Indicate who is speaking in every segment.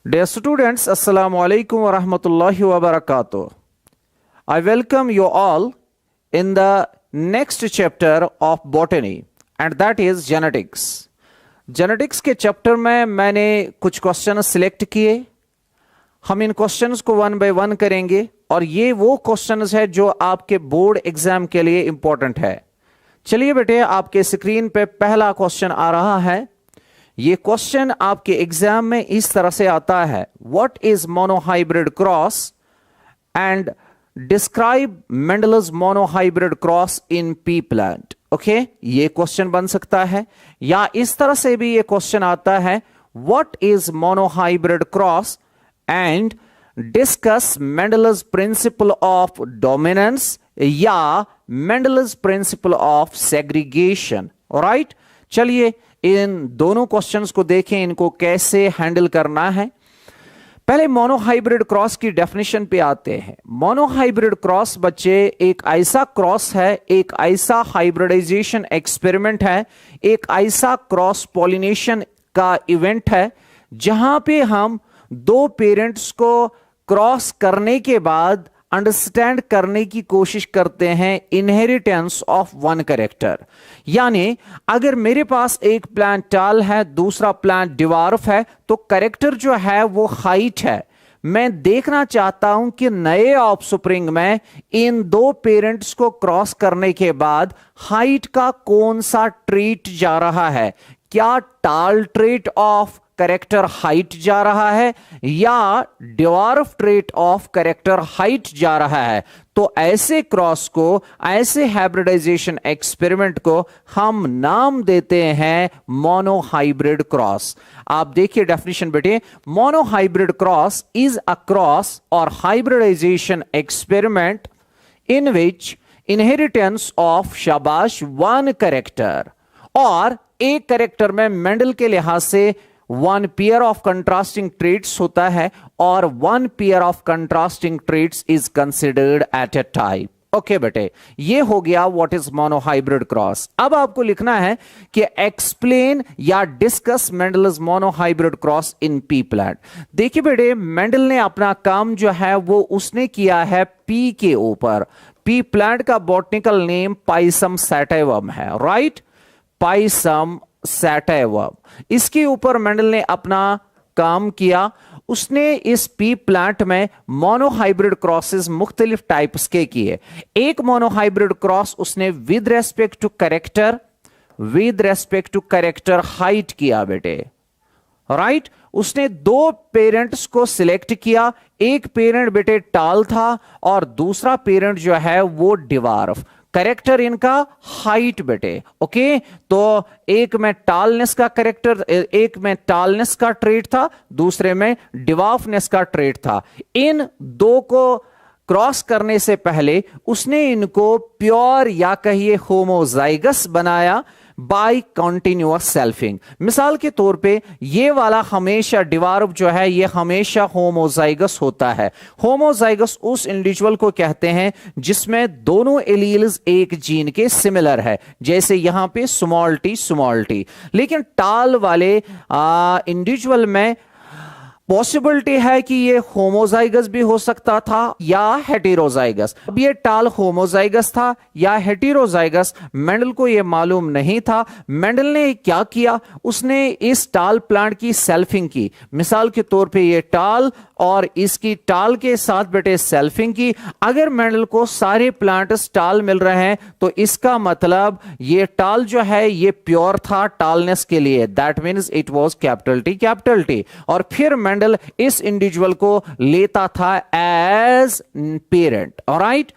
Speaker 1: Dear students, Assalamu alaikum wa rahmatullahi wa barakatuh. I welcome you all in the next chapter of botany and that is genetics. Genetics के chapter में मैंने कुछ question select किए। हम इन questions को one by one करेंगे और ये वो क्वेश्चंस है जो आपके बोर्ड एग्जाम के लिए इंपॉर्टेंट है। चलिए बेटे, आपके स्क्रीन पे पहला क्वेश्चन आ रहा है। ये क्वेश्चन आपके एग्जाम में इस तरह से आता है, what is monohybrid cross and describe Mendel's monohybrid cross in pea plant. Okay, ये क्वेश्चन बन सकता है या इस तरह से भी ये क्वेश्चन आता है, what is monohybrid cross and discuss Mendel's principle of dominance या Mendel's principle of segregation. Right, चलिए इन दोनों क्वेश्चंस को देखें, इनको कैसे हैंडल करना है। पहले मोनोहाइब्रिड क्रॉस की डेफिनेशन पे आते हैं। मोनोहाइब्रिड क्रॉस बच्चे एक ऐसा क्रॉस है, एक ऐसा हाइब्रिडाइजेशन एक्सपेरिमेंट है, एक ऐसा क्रॉस पॉलिनेशन का इवेंट है जहां पे हम दो पेरेंट्स को क्रॉस करने के बाद अंडरस्टैंड करने की कोशिश करते हैं इनहेरिटेंस ऑफ वन कैरेक्टर। यानी अगर मेरे पास एक प्लांट टाल है, दूसरा प्लांट डिवार्फ है, तो कैरेक्टर जो है वो हाइट है। मैं देखना चाहता हूं कि नए ऑफस्प्रिंग में इन दो पेरेंट्स को क्रॉस करने के बाद हाइट का कौन सा ट्रेट जा रहा है। क्या टाल ट्रेट ऑफ कैरेक्टर हाइट जा रहा है या डिवार्फ ट्रेट ऑफ कैरेक्टर हाइट जा रहा है। तो ऐसे क्रॉस को, ऐसे हाइब्रिडाइजेशन एक्सपेरिमेंट को हम नाम देते हैं मोनोहाइब्रिड क्रॉस। आप देखिए डेफिनेशन बेटे, monohybrid cross is a cross or hybridization experiment in which inheritance of शाबाश वन कैरेक्टर, और एक कैरेक्टर में मेंडल के लिहाज से one pair of contrasting traits होता है और one pair of contrasting traits is considered at a time. Okay बेटे, ये हो गया व्हाट इज मोनोहाइब्रिड क्रॉस। अब आपको लिखना है कि एक्सप्लेन या discuss Mendel's monohybrid cross in pea plant. देखिए बेटे, मेंडल ने अपना काम जो है वो उसने किया है पी के ऊपर। पी प्लांट का बॉटनिकल नेम पाइसम सैटाइवम है। राइट, पाइसम सैटाइवम, इसके ऊपर मेंडल ने अपना काम किया। उसने इस पी प्लांट में मोनोहाइब्रिड क्रॉसेस मुख्तलिफ टाइप्स के किए। एक मोनोहाइब्रिड क्रॉस उसने with respect to character height किया बेटे। राइट, उसने दो पेरेंट्स को सिलेक्ट किया। एक पेरेंट बेटे टाल था और दूसरा पेरेंट जो है वो डिवार्फ। कैरेक्टर इनका हाइट बेटे। ओके, तो एक में टालनेस का कैरेक्टर, एक में टालनेस का ट्रेट था, दूसरे में डिवार्फनेस का ट्रेट था। इन दो को क्रॉस करने से पहले उसने इनको प्योर या कहिए होमोजाइगस बनाया बाय कंटिन्यूअस सेल्फिंग। मिसाल के तौर पे ये वाला हमेशा डिवार्फ जो है ये हमेशा होमोजाइगस होता है। होमोजाइगस उस इंडिविजुअल को कहते हैं जिसमें दोनों एलील्स एक जीन के सिमिलर है, जैसे यहां पे स्मॉल टी। लेकिन टाल वाले इंडिविजुअल में पॉसिबिलिटी है कि ये होमोजाइगस भी हो सकता था या हेटेरोजाइगस। अब ये टाल होमोजाइगस था या हेटेरोजाइगस, मेंडल को ये मालूम नहीं था। मेंडल ने क्या किया, उसने इस टाल प्लांट की सेल्फिंग की। मिसाल के तौर पे ये टाल और इसकी टाल के साथ बेटे सेल्फिंग की। अगर मेंडल को सारे प्लांट्स टाल मिल रहे हैं तो इसका मतलब ये टाल जो है ये प्योर था टालनेस के लिए, that means it was capital T. और फिर मेंडल इस इंडिविजुअल को लेता था एज पेरेंट। ऑलराइट,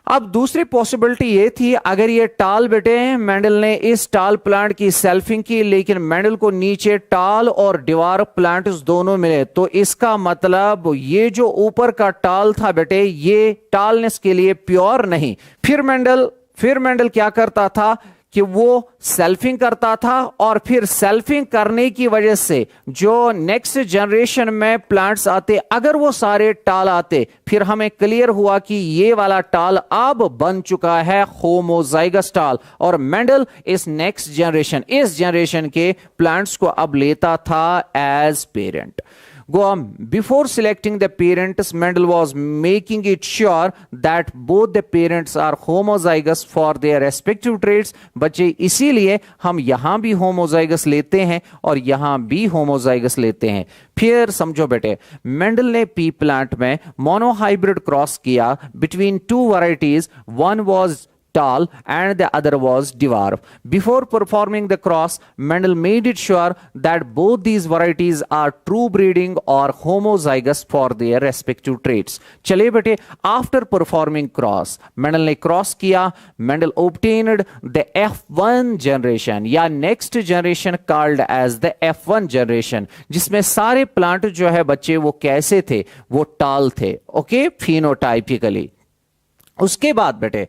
Speaker 1: अब दूसरी पॉसिबिलिटी ये थी, अगर ये टाल बेटे मेंडल ने इस टाल प्लांट की सेल्फिंग की लेकिन मेंडल को नीचे टाल और डिवार्फ प्लांट्स दोनों मिले, तो इसका मतलब ये जो ऊपर का टाल था बेटे ये टालनेस के लिए प्योर नहीं। फिर मेंडल क्या करता था कि वो सेल्फिंग करता था और फिर सेल्फिंग करने की वजह से जो नेक्स्ट जनरेशन में प्लांट्स आते, अगर वो सारे टाल आते, फिर हमें क्लियर हुआ कि ये वाला टाल अब बन चुका है होमोजाइगस टाल, और मेंडल इस इस जनरेशन के प्लांट्स को अब लेता था as parent. Go on. Before selecting the parents, Mendel was making it sure that both the parents are homozygous for their respective traits. बच्चे इसीलिए हम यहां भी homozygous लेते हैं और यहां भी homozygous लेते हैं. फिर समझो बेटे, मेंडल ने पी प्लांट में मोनोहाइब्रिड क्रॉस किया between two varieties. One was tall and the other was dwarf. Before performing the cross, Mendel made it sure that both these varieties are true breeding or homozygous for their respective traits. चलिए बेटे, after performing cross, Mendel ने cross किया. Mendel obtained the F1 generation या next generation called as the F1 generation, जिसमें सारे plant जो है बच्चे वो कैसे थे, वो टाल थे. Okay, phenotypically. उसके बाद बेटे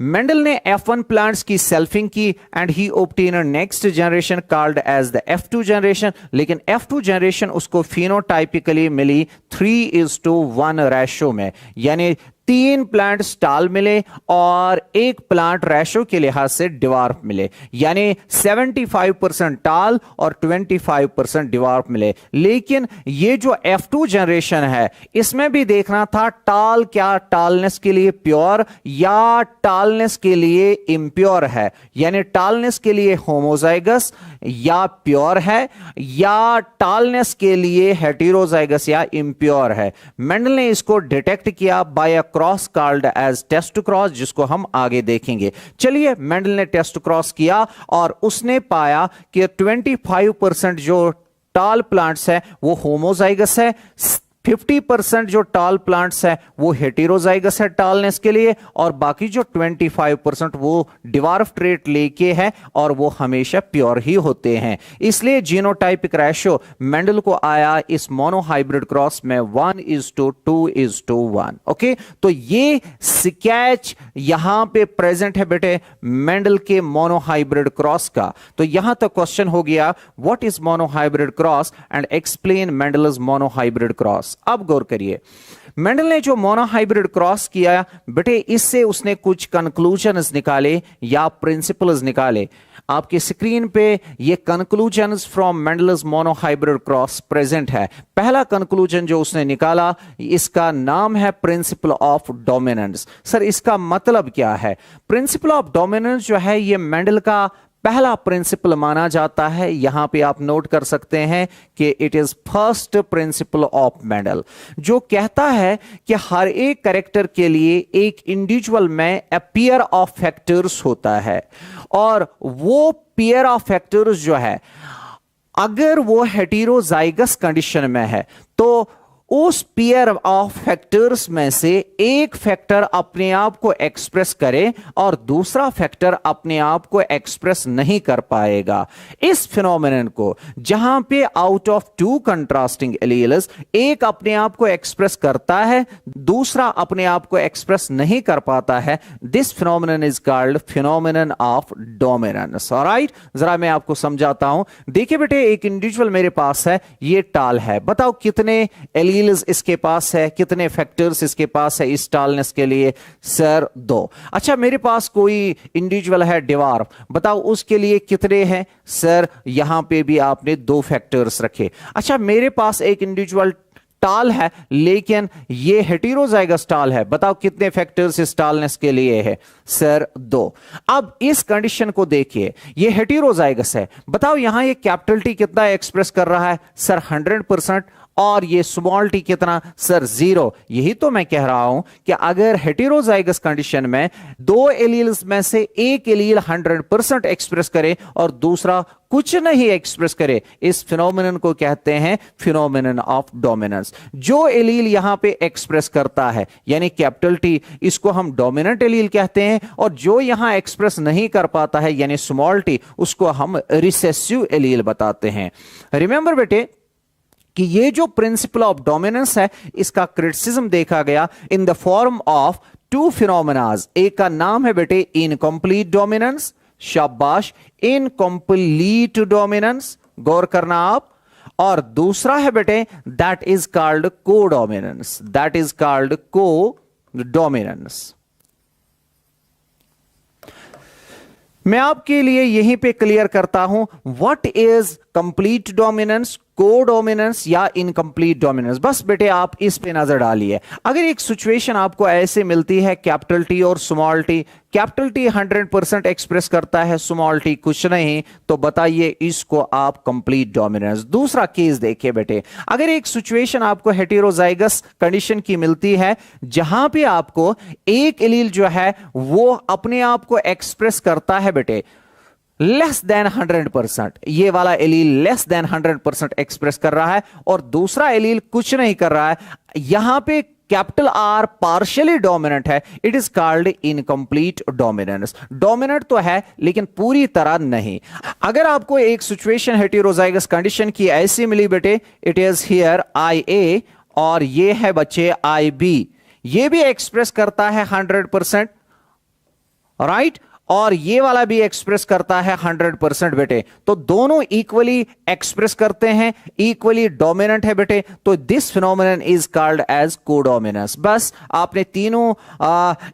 Speaker 1: मेंडल ने F1 प्लांट्स की सेल्फिंग की and he obtain next generation called as the F2 generation. लेकिन F2 जनरेशन उसको फिनोटाइपिकली मिली 3:1 रेशो में, यानी 3 प्लांट स्टाल मिले और 1 प्लांट रेशो के लिहाज से डिवार्फ मिले, यानी 75% टाल और 25% डिवार्फ मिले. लेकिन ये जो F2 जनरेशन है इसमें भी देखना था टाल क्या टालनेस के लिए प्योर या टालनेस के लिए इम्प्योर है, यानी टालनेस के लिए होमोजाइगस या प्योर है या टालनेस के लिए हेटेरोजाइगस या इम्प्योर है. मेंडल ने इसको डिटेक्ट किया by a cross called as test cross, जिसको हम आगे देखेंगे. चलिए, मेंडल ने टेस्ट क्रॉस किया और उसने पाया कि 25% जो टाल प्लांट्स है वो होमोजाइगस है, 50% जो टाल प्लांट्स है वो हेटेरोजाइगस है टालनेस के लिए, और बाकी जो 25% वो डिवार्फ ट्रेट लेके है और वो हमेशा प्योर ही होते हैं. इसलिए जीनोटाइपिक रेशो मेंडल को आया इस मोनोहाइब्रिड क्रॉस में 1:2:1. ओके, तो ये स्केच यहां पे प्रेजेंट है बेटे मेंडल के मोनोहाइब्रिड क्रॉस का. तो यहां तक क्वेश्चन हो गया, what is monohybrid cross and explain Mendel's monohybrid cross. अब गौर करिए, मेंडल ने जो मोनोहाइब्रिड क्रॉस किया बेटे, इससे उसने कुछ कंक्लूजन्स निकाले या प्रिंसिपल्स निकाले. आपकी स्क्रीन पे ये conclusions from Mendel's monohybrid cross present है. पहला कंक्लूजन जो उसने निकाला, इसका नाम है प्रिंसिपल ऑफ डोमिनेंस. सर, इसका मतलब क्या है? प्रिंसिपल ऑफ डोमिनेंस जो है ये मेंडल का पहला प्रिंसिपल माना जाता है. यहां पे आप नोट कर सकते हैं कि it is first principle of Mendel, जो कहता है कि हर एक कैरेक्टर के लिए एक इंडिविजुअल में अ पेयर ऑफ फैक्टर्स होता है, और वो पेयर ऑफ फैक्टर्स जो है अगर वो हेटेरोजाइगस कंडीशन में है तो उस पेयर ऑफ फैक्टर्स में से एक फैक्टर अपने आप को एक्सप्रेस करे और दूसरा फैक्टर अपने आप को एक्सप्रेस नहीं कर पाएगा. इस फिनोमेनन को जहां पे आउट ऑफ 2 कंट्रास्टिंग एलील्स एक अपने आप को एक्सप्रेस करता है, दूसरा अपने आप को एक्सप्रेस नहीं कर पाता है, this phenomenon is called phenomenon of dominance. Alright, जरा मैं आपको समझाता हूं. देखिए बेटे, एक इंडिविजुअल मेरे पास है, ये टाल है. बताओ कितने एलील इसके पास है, कितने फैक्टर्स इसके पास है इस टालनेस के लिए? सर, 2. अच्छा, मेरे पास कोई इंडिविजुअल है डिवार्फ, बताओ उसके लिए कितने हैं? सर, यहां पे भी आपने 2 फैक्टर्स रखे. अच्छा, मेरे पास एक इंडिविजुअल टाल है लेकिन ये हेटेरोजाइगस टाल है, बताओ कितने फैक्टर्स इस टालनेस के लिए है? सर, 2. अब इस कंडीशन को देखिए, ये हेटेरोजाइगस है, बताओ यहां ये कैपिटल टी कितना एक्सप्रेस कर रहा है? सर, 100%. और ये स्मॉल टी कितना? सर, 0. यही तो मैं कह रहा हूं कि अगर हेटेरोजाइगस कंडीशन में 2 एलील्स में से एक एलील 100% एक्सप्रेस करे और दूसरा कुछ नहीं एक्सप्रेस करे, इस फिनोमेनन को कहते हैं फिनोमेनन ऑफ डोमिनेंस. जो एलील यहां पे एक्सप्रेस करता है यानी कैपिटल टी, इसको हम डोमिनेंट एलील कहते हैं, और जो यहां एक्सप्रेस नहीं कर पाता है यानी स्मॉल टी, उसको हम रिसेसिव एलील बताते हैं. रिमेंबर बेटे कि ये जो प्रिंसिपल ऑफ डोमिनेंस है इसका क्रिटिसिज्म देखा गया इन द फॉर्म ऑफ 2 फिनोमेनाज. एक का नाम है बेटे इनकंप्लीट डोमिनेंस, शाबाश, इनकंप्लीट डोमिनेंस, गौर करना आप, और दूसरा है बेटे दैट इज कॉल्ड को डोमिनेंस, दैट इज कॉल्ड को डोमिनेंस. मैं आपके लिए यहीं पे क्लियर करता हूं व्हाट इज कंप्लीट डोमिनेंस, को डोमिनेंस या इनकम्प्लीट डोमिनेंस? बस बेटे आप इस पे नजर डालिए। अगर एक सिचुएशन आपको ऐसे मिलती है, कैपिटल टी और small T, capital T 100% express करता है, स्मॉल टी कुछ नहीं, तो बताइए इसको आप कंप्लीट डोमिनेंस। दूसरा केस देखिए बेटे, अगर एक सिचुएशन आपको हेटेरोजाइगस कंडीशन की मिलती है जहां पे आपको एक एलील जो है वो अपने आप को एक्सप्रेस करता है बेटे लेस देन 100%, ये वाला एलील लेस देन 100% एक्सप्रेस कर रहा है और दूसरा एलील कुछ नहीं कर रहा है, यहां पे कैपिटल आर पार्शियली डोमिनेंट है, it is called incomplete dominance. Dominant तो है लेकिन पूरी तरह नहीं। अगर आपको एक सिचुएशन हेटेरोजाइगस कंडीशन की ऐसी मिली बेटे, it is here I A और ये है बच्चे आई बी, ये भी एक्सप्रेस करता है 100%, राइट, और ये वाला भी एक्सप्रेस करता है 100% बेटे, तो दोनों इक्वली एक्सप्रेस करते हैं, इक्वली डोमिनेंट है बेटे, तो this phenomenon is called as codominance. बस आपने तीनों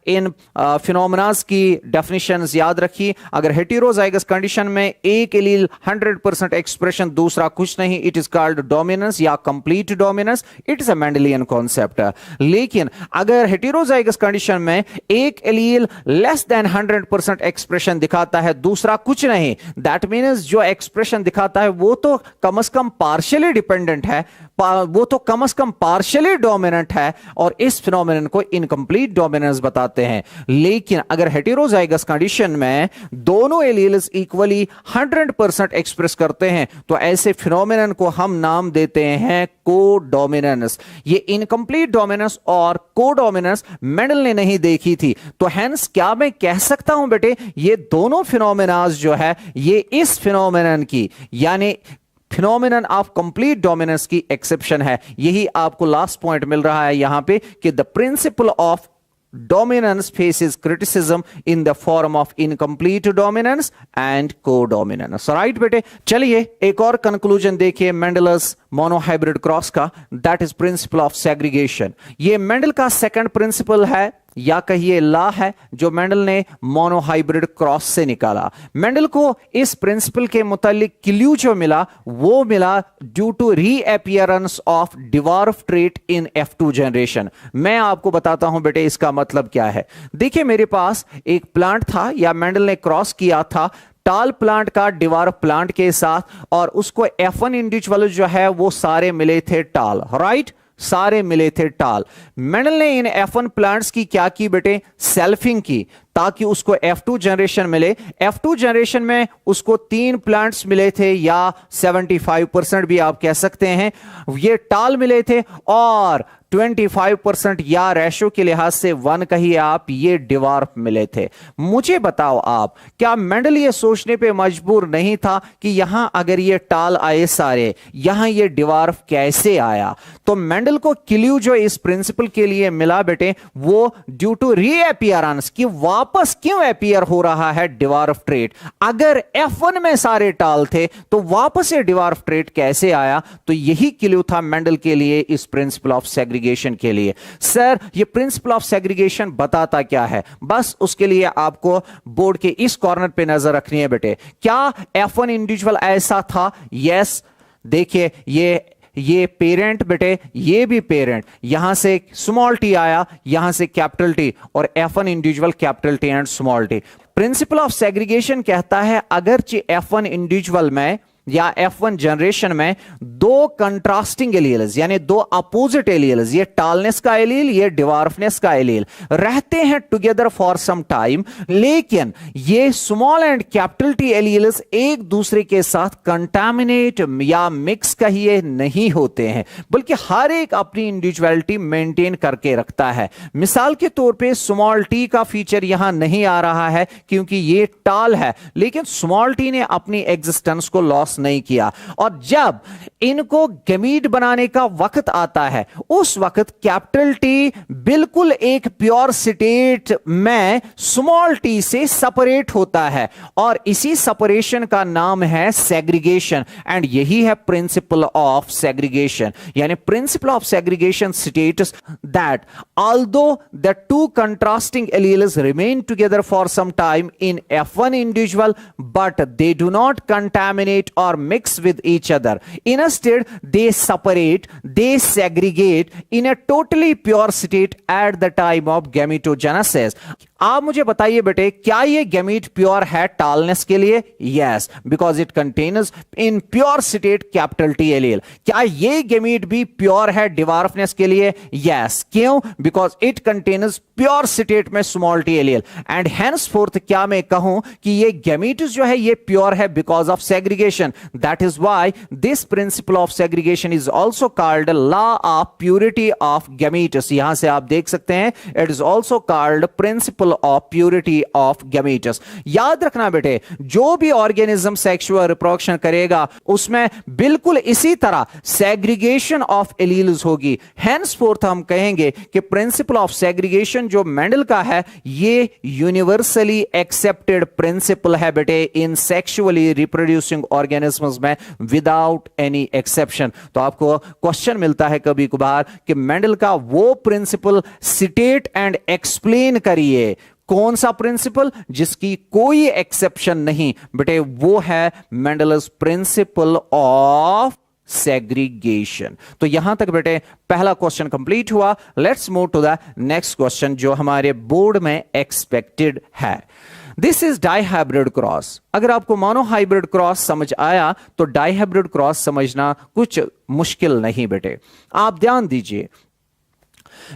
Speaker 1: इन फिनोमिनास की डेफिनेशंस याद रखी। अगर हेटेरोजाइगस कंडीशन में एक एलील 100% एक्सप्रेशन, दूसरा कुछ नहीं, इट इज कॉल्ड डोमिनेंस या complete dominance, it is a Mendelian concept. लेकिन अगर हेटेरोजाइगस कंडीशन में एक एलील लेस देन 100% एक्सप्रेशन दिखाता है, दूसरा कुछ नहीं, दैट मीन्स जो एक्सप्रेशन दिखाता है वो तो कम से कम पार्शियली डिपेंडेंट है, वो तो कम से कम पार्शियली डोमिनेंट है, और इस फिनोमिनन को इनकम्प्लीट डोमिनेंस बताते हैं। लेकिन अगर हेटेरोजाइगस कंडीशन में दोनों एलील्स इक्वली 100% एक्सप्रेस करते हैं तो ऐसे फिनोमिनन को हम नाम देते हैं कोडोमिनेंस। ये इनकम्प्लीट डोमिनेंस और कोडोमिनेंस मेंडल ने नहीं देखी थी, तो हेंस क्या मैं कह सकता हूं बेटे ये दोनों फिनोमिनास जो है ये इस फिनोमिनन की यानी फिनोमिनन ऑफ कंप्लीट डोमिनेंस की एक्सेप्शन है। यही आपको लास्ट पॉइंट मिल रहा है यहां पे कि the principle of dominance faces criticism in the form of incomplete dominance and co-dominance। Right बेटे, चलिए एक और कंक्लूजन देखिए मेंडलस मोनोहाइब्रिड क्रॉस का, that is principal of segregation. ये मेंडल का सेकंड प्रिंसिपल है या कहिए लॉ है जो मेंडल ने मोनोहाइब्रिड क्रॉस से निकाला। मेंडल को इस प्रिंसिपल के मुतालिक क्लू जो मिला वो मिला due to reappearance of dwarf trait in F2 generation. मैं आपको बताता हूं बेटे इसका मतलब क्या है। देखिए मेरे पास एक प्लांट था या मेंडल ने क्रॉस किया था टाल प्लांट का डिवार्फ प्लांट के साथ, और उसको F1 इंडिविजुअल जो है वो सारे मिले थे टाल, राइट, सारे मिले थे टाल। मेंडल ने इन F1 प्लांट्स की क्या की बेटे, सेल्फिंग की, ताकि उसको F2 जनरेशन मिले। F2 जनरेशन में उसको 3 प्लांट्स मिले थे या 75% भी आप कह सकते हैं ये टाल मिले थे, और 25% या रेशो के लिहाज से 1 कहिए आप ये डिवार्फ मिले थे। मुझे बताओ आप, क्या मेंडल ये सोचने पे मजबूर नहीं था कि यहां अगर ये टाल आए सारे, यहां ये डिवार्फ कैसे आया? तो मेंडल को क्लू जो इस प्रिंसिपल के लिए मिला बेटे वो ड्यू टू रीअपियरेंस की वापस क्यों अपीयर हो रहा है डिवार्फ ट्रेट। अगर F1 में सारे टाल थे तो वापस ये डिवार्फ ट्रेट कैसे आया? तो यही क्लू था मेंडल के लिए इस प्रिंसिपल ऑफ सेग्रीगेशन के लिए। सर ये प्रिंसिपल ऑफ सेग्रीगेशन बताता क्या है? बस उसके लिए आपको बोर्ड के इस कॉर्नर पे नजर रखनी है बेटे। क्या F1 इंडिविजुअल ऐसा था? यस, देखिए ये पेरेंट बेटे, ये भी पेरेंट, यहां से स्मॉल टी आया, यहां से कैपिटल टी, और F1 individual capital T and small T. Principal of segregation कहता है अगरचे F1 इंडिविजुअल में या F1 जनरेशन में दो कंट्रास्टिंग एलील्स यानी दो अपोजिट एलील्स, ये टालनेस का एलील, ये डिवार्फनेस का एलील रहते हैं टुगेदर फॉर सम टाइम, लेकिन ये small and capital T alleles एक दूसरे के साथ कंटामिनेट या मिक्स कहिए नहीं होते हैं, बल्कि हर एक अपनी इंडिविजुअलिटी मेंटेन करके रखता है। मिसाल के तौर पे स्मॉल टी का फीचर यहां नहीं आ रहा है क्योंकि ये टाल है, लेकिन स्मॉल टी ने अपनी एग्जिस्टेंस को लॉस नहीं किया, और जब इनको गमीट बनाने का वक्त आता है उस वक्त कैपिटल टी बिल्कुल एक प्योर स्टेट में स्मॉल टी से सेपरेट होता है, और इसी सेपरेशन का नाम है सेग्रीगेशन, एंड यही है प्रिंसिपल ऑफ सेग्रीगेशन। यानी principle of segregation states that although the two contrasting alleles remain together for some time in F1 individual but they do not contaminate or mix with each other. Instead, they separate, they segregate in a totally pure state at the time of gametogenesis. आप मुझे बताइए बेटे, क्या ये gamete pure है टालनेस के लिए? Yes, because it contains in pure state capital T allele. क्या ये गैमीट भी प्योर है डिवार्फनेस के लिए? यस. क्यों? Because it contains pure state में small T allele. And henceforth क्या मैं कहूं कि ये गैमीट जो है ये प्योर है because of segregation. That is why this principle of segregation is also called law of purity of gametes. यहां से आप देख सकते हैं, it is also called principle of purity of gametes. याद रखना बेटे, जो भी ऑर्गेनिज्म सेक्सुअल रिप्रोडक्शन करेगा उसमें बिल्कुल इसी तरह सेग्रीगेशन ऑफ एलील्स होगी. हेंसफोर्थ हम कहेंगे कि प्रिंसिपल ऑफ सेग्रीगेशन जो मेंडल का है ये यूनिवर्सली एक्सेप्टेड प्रिंसिपल है बेटे इन सेक्सुअली रिप्रोड्यूसिंग ऑर्गेनिज्म्स में विदाउट एनी एक्सेप्शन. तो आपको क्वेश्चन मिलता है कभी कभार कि मेंडल का वो प्रिंसिपल स्टेट एंड एक्सप्लेन करिए. कौन सा प्रिंसिपल? जिसकी कोई एक्सेप्शन नहीं बेटे, वो है मेंडल्स प्रिंसिपल ऑफ सेग्रीगेशन. तो यहां तक बेटे पहला क्वेश्चन कंप्लीट हुआ. Let's move to the next question जो हमारे बोर्ड में एक्सपेक्टेड है. This is dihybrid cross. अगर आपको मोनोहाइब्रिड क्रॉस समझ आया तो डाइहाइब्रिड क्रॉस समझना कुछ मुश्किल नहीं बेटे. आप ध्यान दीजिए,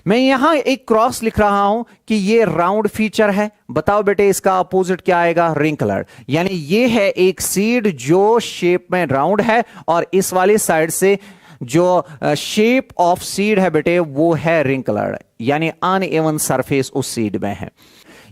Speaker 1: मैं यहां एक क्रॉस लिख रहा हूं कि ये राउंड फीचर है. बताओ बेटे इसका अपोजिट क्या आएगा? रिंकलर. यानी ये है एक सीड जो शेप में राउंड है और इस वाले साइड से जो शेप ऑफ सीड है बेटे वो है रिंकलर, यानी अनइवन सरफेस उस सीड में है.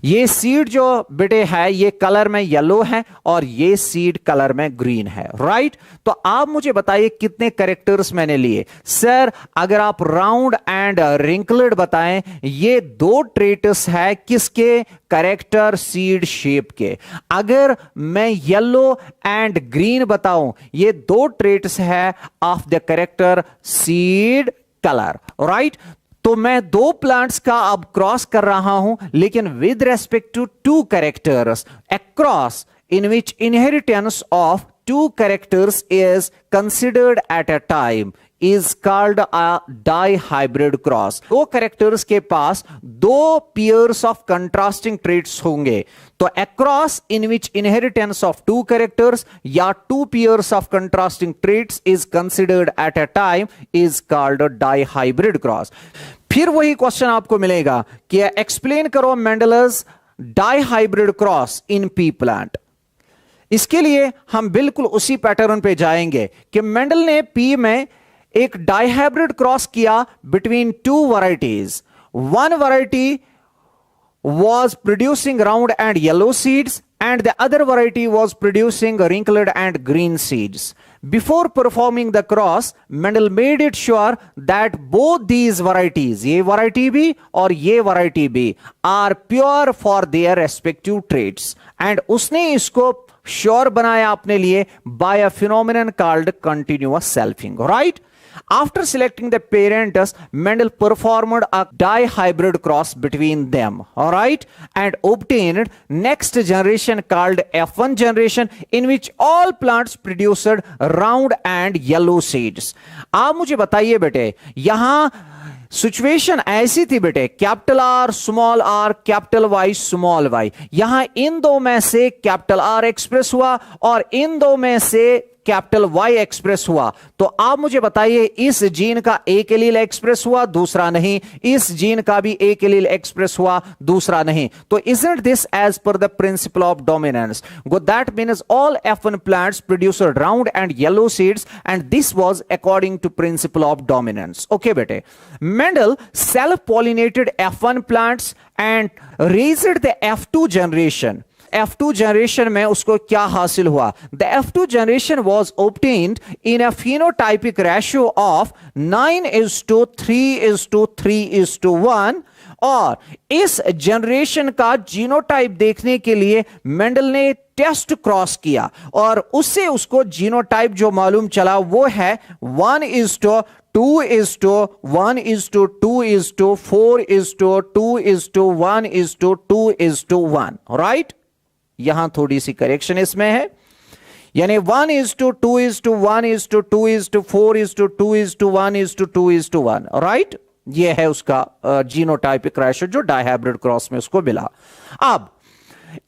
Speaker 1: ये सीड जो बेटे है ये कलर में येलो है और ये सीड कलर में ग्रीन है. राइट. तो आप मुझे बताइए कितने कैरेक्टर्स मैंने लिए? सर अगर आप राउंड एंड रिंकल्ड बताएं, ये दो ट्रेट्स है किसके? कैरेक्टर सीड शेप के. अगर मैं येलो एंड ग्रीन बताऊं, ये दो ट्रेट्स है of the character seed colour. Right. तो मैं दो प्लांट्स का अब क्रॉस कर रहा हूं लेकिन with respect to two characters. A cross in which inheritance of two characters is considered at a time is called a dihybrid cross. दो कैरेक्टर्स के पास दो पेयर्स ऑफ कंट्रास्टिंग ट्रेट्स होंगे. तो across in which inheritance of two characters या two pairs of contrasting traits is considered at a time is called a dihybrid cross. फिर वही question आपको मिलेगा कि एक्सप्लेन करो मेंडलस dihybrid cross in pea plant. इसके लिए हम बिल्कुल उसी पैटर्न पे जाएंगे कि मेंडल ने पी में एक डाइहाइब्रिड क्रॉस किया between two varieties. One variety was producing round and yellow seeds and the other variety was producing wrinkled and green seeds. Before performing the cross, Mendel made it sure that both these varieties, ये variety भी और ये variety भी, are pure for their respective traits. And उसने इसको sure बनाया अपने लिए by a phenomenon called continuous selfing. Right? After selecting the parents, Mendel performed a dihybrid cross between them, all right, and obtained next generation called F1 generation, in which all plants produced round and yellow seeds. आप मुझे बताइए बेटे, यहां situation ऐसी थी बेटे, capital R small R capital Y small Y. यहां इन दो में से कैपिटल आर एक्सप्रेस हुआ और इन दो में से कैपिटल वाई एक्सप्रेस हुआ. तो आप मुझे बताइए इस जीन का एक एलील एक्सप्रेस हुआ, दूसरा नहीं. इस जीन का भी एक एलील एक्सप्रेस हुआ, दूसरा नहीं. तो isn't this as per the principle of dominance? That means all F1 plants produced round and yellow seeds and this was according to principle of dominance. Okay बेटे, Mendel self-pollinated F1 plants and raised the F2 generation. F2 generation में उसको क्या हासिल हुआ? The F2 generation was obtained in a phenotypic ratio of 9:3:3:1 और इस generation का genotype देखने के लिए मेंडल ने टेस्ट क्रॉस किया और उससे उसको जीनोटाइप जो मालूम चला वो है 1:2:1:2:4:2:1:2:1. राइट. यहां थोड़ी सी करेक्शन इसमें है. यानी 1:2:1:2:4:2:1:2:1, राइट। ये है उसका जीनोटाइपिक रेशियो जो डायहाइब्रिड क्रॉस में उसको मिला। अब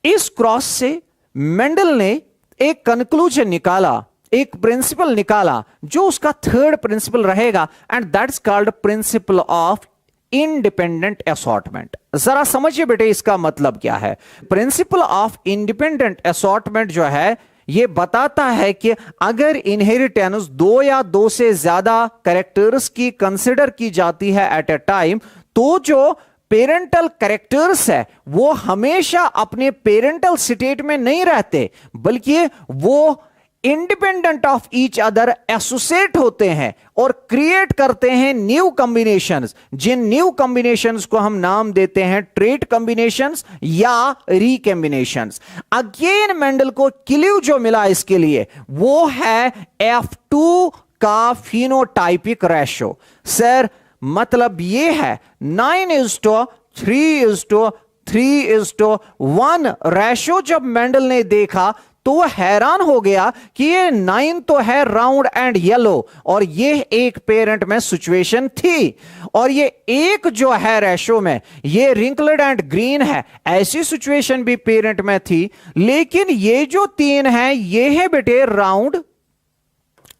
Speaker 1: इस क्रॉस से मेंडल ने एक कंक्लूजन निकाला, एक प्रिंसिपल निकाला जो उसका थर्ड प्रिंसिपल रहेगा, and that's called principle of independent assortment. जरा समझिए बेटे इसका मतलब क्या है। प्रिंसिपल ऑफ इंडिपेंडेंट असॉर्टमेंट जो है यह बताता है कि अगर इनहेरिटेंस दो या दो से ज्यादा कैरेक्टर्स की कंसिडर की जाती है एट ए टाइम, तो जो पेरेंटल कैरेक्टर्स है वो हमेशा अपने पेरेंटल स्टेट में नहीं रहते, बल्कि वो independent of each other associate होते हैं और क्रिएट करते हैं न्यू कॉम्बिनेशंस, जिन न्यू कॉम्बिनेशंस को हम नाम देते हैं ट्रेट कॉम्बिनेशंस या रिकॉम्बिनेशंस। अगेन मेंडल को क्लू जो मिला इसके लिए वो है F2 का फिनोटाइपिक रेशियो। सर मतलब ये है 9:3:3:1 रेशियो। जब मेंडल ने देखा तो वह हैरान हो गया कि ये 9 तो है राउंड एंड येलो, और ये एक पेरेंट में सिचुएशन थी, और ये एक जो है रेशो में ये रिंकल्ड एंड ग्रीन है, ऐसी सिचुएशन भी पेरेंट में थी। लेकिन ये जो 3 है ये है बेटे राउंड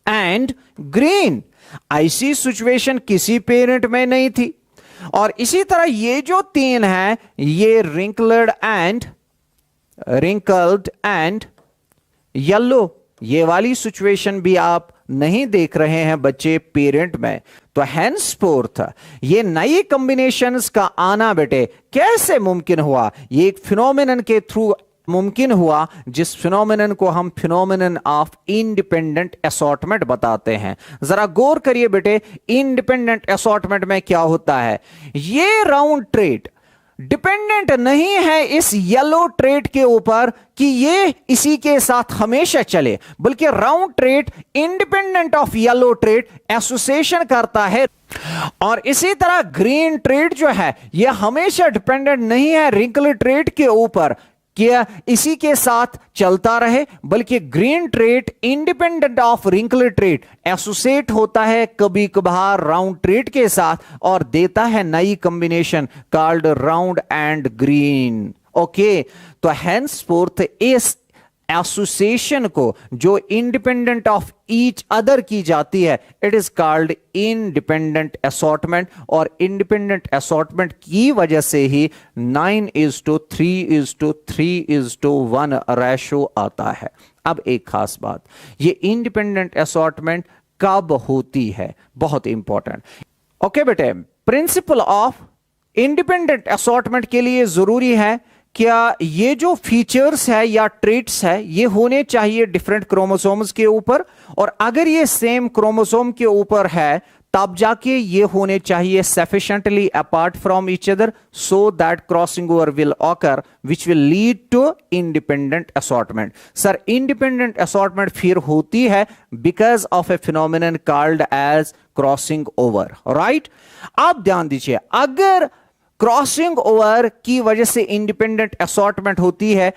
Speaker 1: एंड ग्रीन, ऐसी सिचुएशन किसी पेरेंट में नहीं थी। और इसी तरह ये जो 3 है ये रिंकल्ड एंड येलो, ये वाली सिचुएशन भी आप नहीं देख रहे हैं बच्चे पेरेंट में। तो हेंसफोर्थ ये नई कॉम्बिनेशंस का आना बेटे कैसे मुमकिन हुआ? ये एक फिनोमिनन के थ्रू मुमकिन हुआ, जिस फिनोमिनन को हम फिनोमिनन ऑफ इंडिपेंडेंट असॉर्टमेंट बताते हैं। जरा गौर करिए बेटे, इंडिपेंडेंट असॉर्टमेंट में क्या होता है, ये राउंड ट्रेट डिपेंडेंट नहीं है इस येलो ट्रेट के ऊपर कि ये इसी के साथ हमेशा चले, बल्कि round trait independent of yellow trait association करता है। और इसी तरह ग्रीन ट्रेट जो है यह हमेशा डिपेंडेंट नहीं है रिंकल ट्रेट के ऊपर कि इसी के साथ चलता रहे, बल्कि green trait independent of wrinkle trait associate होता है कभी कभार राउंड ट्रेट के साथ और देता है नई combination called round and green. Okay, तो हेंसफोर्थ इस एसोसिएशन को जो इंडिपेंडेंट ऑफ ईच अदर की जाती है it is called independent assortment, और इंडिपेंडेंट असॉर्टमेंट की वजह से ही 9:3:3:1 रेशो आता है। अब एक खास बात, ये इंडिपेंडेंट असॉर्टमेंट कब होती है, बहुत इंपॉर्टेंट। ओके बेटे, प्रिंसिपल ऑफ इंडिपेंडेंट असॉर्टमेंट के लिए जरूरी है क्या ये जो फीचर्स है या ट्रेट्स है ये होने चाहिए डिफरेंट क्रोमोसोम्स के ऊपर, और अगर ये सेम क्रोमोसोम के ऊपर है तब जाके ये होने चाहिए sufficiently apart from each other so that crossing over will occur which will lead to independent assortment. Sir, independent assortment फिर होती है because of a phenomenon called as crossing over, right? आप ध्यान दीजिए, अगर क्रॉसिंग ओवर की वजह से इंडिपेंडेंट असॉर्टमेंट होती है,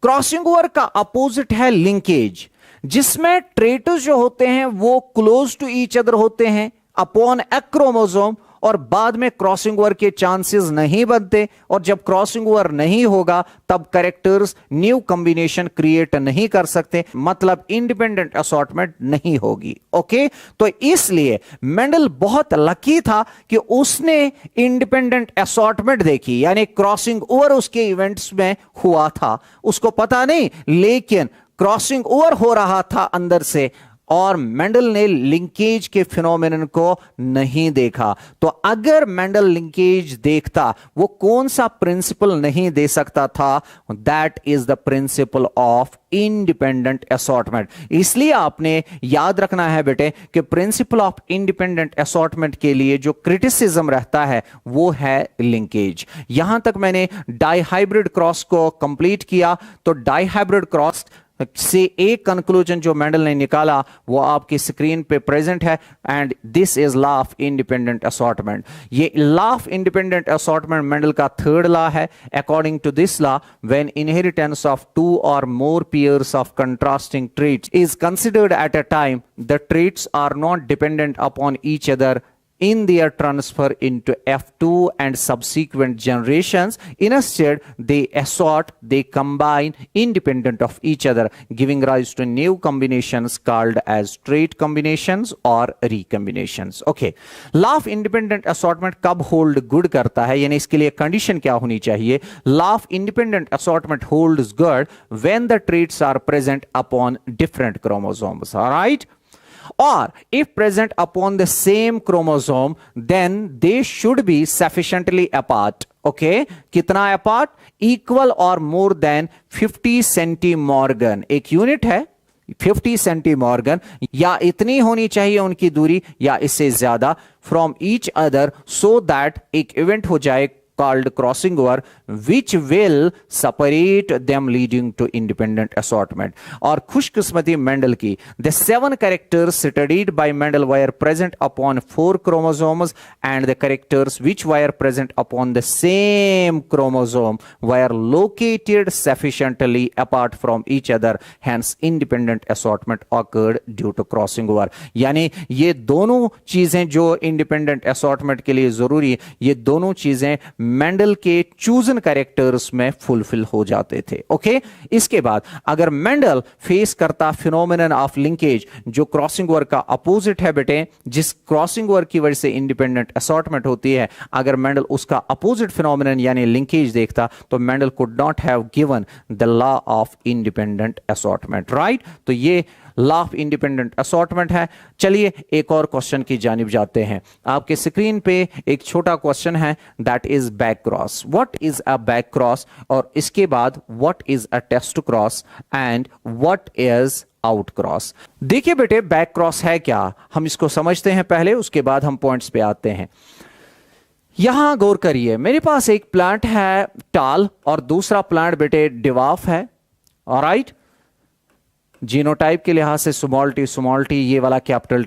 Speaker 1: क्रॉसिंग ओवर का अपोजिट है लिंकेज, जिसमें ट्रेट्स जो होते हैं वो क्लोज टू ईच अदर होते हैं अपॉन ए क्रोमोसोम, और बाद में क्रॉसिंग ओवर के चांसेस नहीं बनते, और जब क्रॉसिंग ओवर नहीं होगा तब कैरेक्टर्स न्यू कॉम्बिनेशन क्रिएट नहीं कर सकते, मतलब इंडिपेंडेंट असॉर्टमेंट नहीं होगी। ओके, तो इसलिए मेंडल बहुत लकी था कि उसने इंडिपेंडेंट असॉर्टमेंट देखी, यानी क्रॉसिंग ओवर उसके इवेंट्स में हुआ था, उसको पता नहीं लेकिन क्रॉसिंग ओवर हो रहा था अंदर से, और मेंडल ने लिंकेज के फिनोमेनन को नहीं देखा। तो अगर मेंडल लिंकेज देखता वो कौन सा प्रिंसिपल नहीं दे सकता था, that is the principle of independent assortment. इसलिए आपने याद रखना है बेटे कि प्रिंसिपल ऑफ इंडिपेंडेंट असॉर्टमेंट के लिए जो क्रिटिसिज्म रहता है वो है लिंकेज। यहां तक मैंने डाइहाइब्रिड क्रॉस को कंप्लीट किया, तो डाइहाइब्रिड क्रॉस से एक कंक्लूजन जो मेंडल ने निकाला वो आपकी स्क्रीन पे प्रेजेंट है, and this is law of independent assortment. ये law of independent assortment Mendel का थर्ड लॉ है। According to this law, when inheritance of two or more pairs of contrasting traits is considered at a time, the traits are not dependent upon each other in their transfer into F2 and subsequent generations. Instead, they assort, they combine independent of each other, giving rise to new combinations called as trait combinations or recombinations. Okay. Law of independent assortment कब hold good करता है, यानी इसके लिए condition क्या होनी चाहिए? Law of independent assortment holds good when the traits are present upon different chromosomes. All right. Or if present upon the same chromosome, then they should be sufficiently apart. Okay, कितना apart? Equal or more than 50 centimorgan. एक unit है 50 सेंटीमॉर्गन, या इतनी होनी चाहिए उनकी दूरी या इससे ज्यादा from each other, so that एक इवेंट हो जाए called crossing over, which will separate them leading to independent assortment. और खुशकिस्मती मेंडल की, the 7 characters studied by Mendel were present upon 4 chromosomes, and the characters which were present upon the same chromosome were located sufficiently apart from each other, hence independent assortment occurred due to crossing over. यानी ये दोनों चीजें जो independent assortment के लिए जरूरी, ये दोनों चीजें मेंडल के चूजन कैरेक्टर्स में फुलफिल हो जाते थे। ओके, इसके बाद अगर मेंडल फेस करता फिनोमेनन ऑफ लिंकेज, जो क्रॉसिंग ओवर का अपोजिट है बेटे, जिस क्रॉसिंग ओवर की वजह से इंडिपेंडेंट असॉर्टमेंट होती है, अगर मेंडल उसका अपोजिट फिनोमेनन यानी लिंकेज देखता, तो Mendel could not have given the law of independent assortment. Right, तो ये लॉ ऑफ इंडिपेंडेंट असॉर्टमेंट है। चलिए एक और क्वेश्चन की जानिब जाते हैं। आपके स्क्रीन पे एक छोटा क्वेश्चन है, that is back cross. What is a back cross, और इसके बाद what is a test cross and what is out cross. देखिए बेटे, बैक क्रॉस है क्या, हम इसको समझते हैं पहले, उसके बाद हम पॉइंट्स पे आते हैं। यहां गौर करिए, मेरे पास एक प्लांट है टाल और दूसरा प्लांट बेटे डिवाफ है। ऑलराइट, जीनोटाइप के लिहाज से स्मॉल टी, ये वाला कैपिटल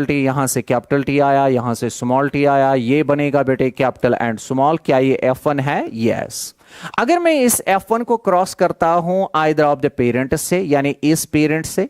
Speaker 1: टी, यहां से कैपिटल टी आया, यहां से स्मॉल टी आया, ये बनेगा बेटे कैपिटल एंड स्मॉल। क्या ये F1 है? यस। अगर मैं इस F1 को क्रॉस करता हूं आइदर ऑफ द पेरेंट से, यानी इस पेरेंट से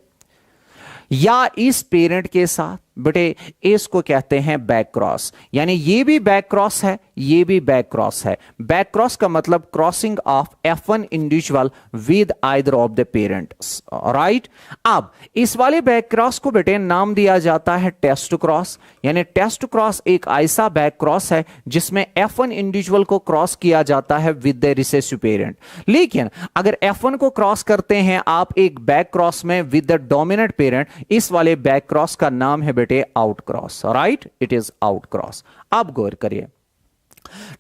Speaker 1: या इस पेरेंट के साथ, बेटे इसको कहते हैं बैक क्रॉस। यानी ये भी बैक क्रॉस है, ये भी बैक क्रॉस है। बैक क्रॉस का मतलब crossing of F1 individual with either of the parents. Right, अब इस वाले बैक क्रॉस को बेटे नाम दिया जाता है टेस्ट क्रॉस। यानी टेस्ट क्रॉस एक ऐसा बैक क्रॉस है जिसमें F1 इंडिविजुअल को क्रॉस किया जाता है विद द रिसेसिव पेरेंट। लेकिन अगर F1 को क्रॉस करते हैं आप एक बैक क्रॉस में विद द डोमिनेंट पेरेंट, इस वाले बैक क्रॉस का नाम है बेटे out cross. Right, it is out cross. अब गौर करिए,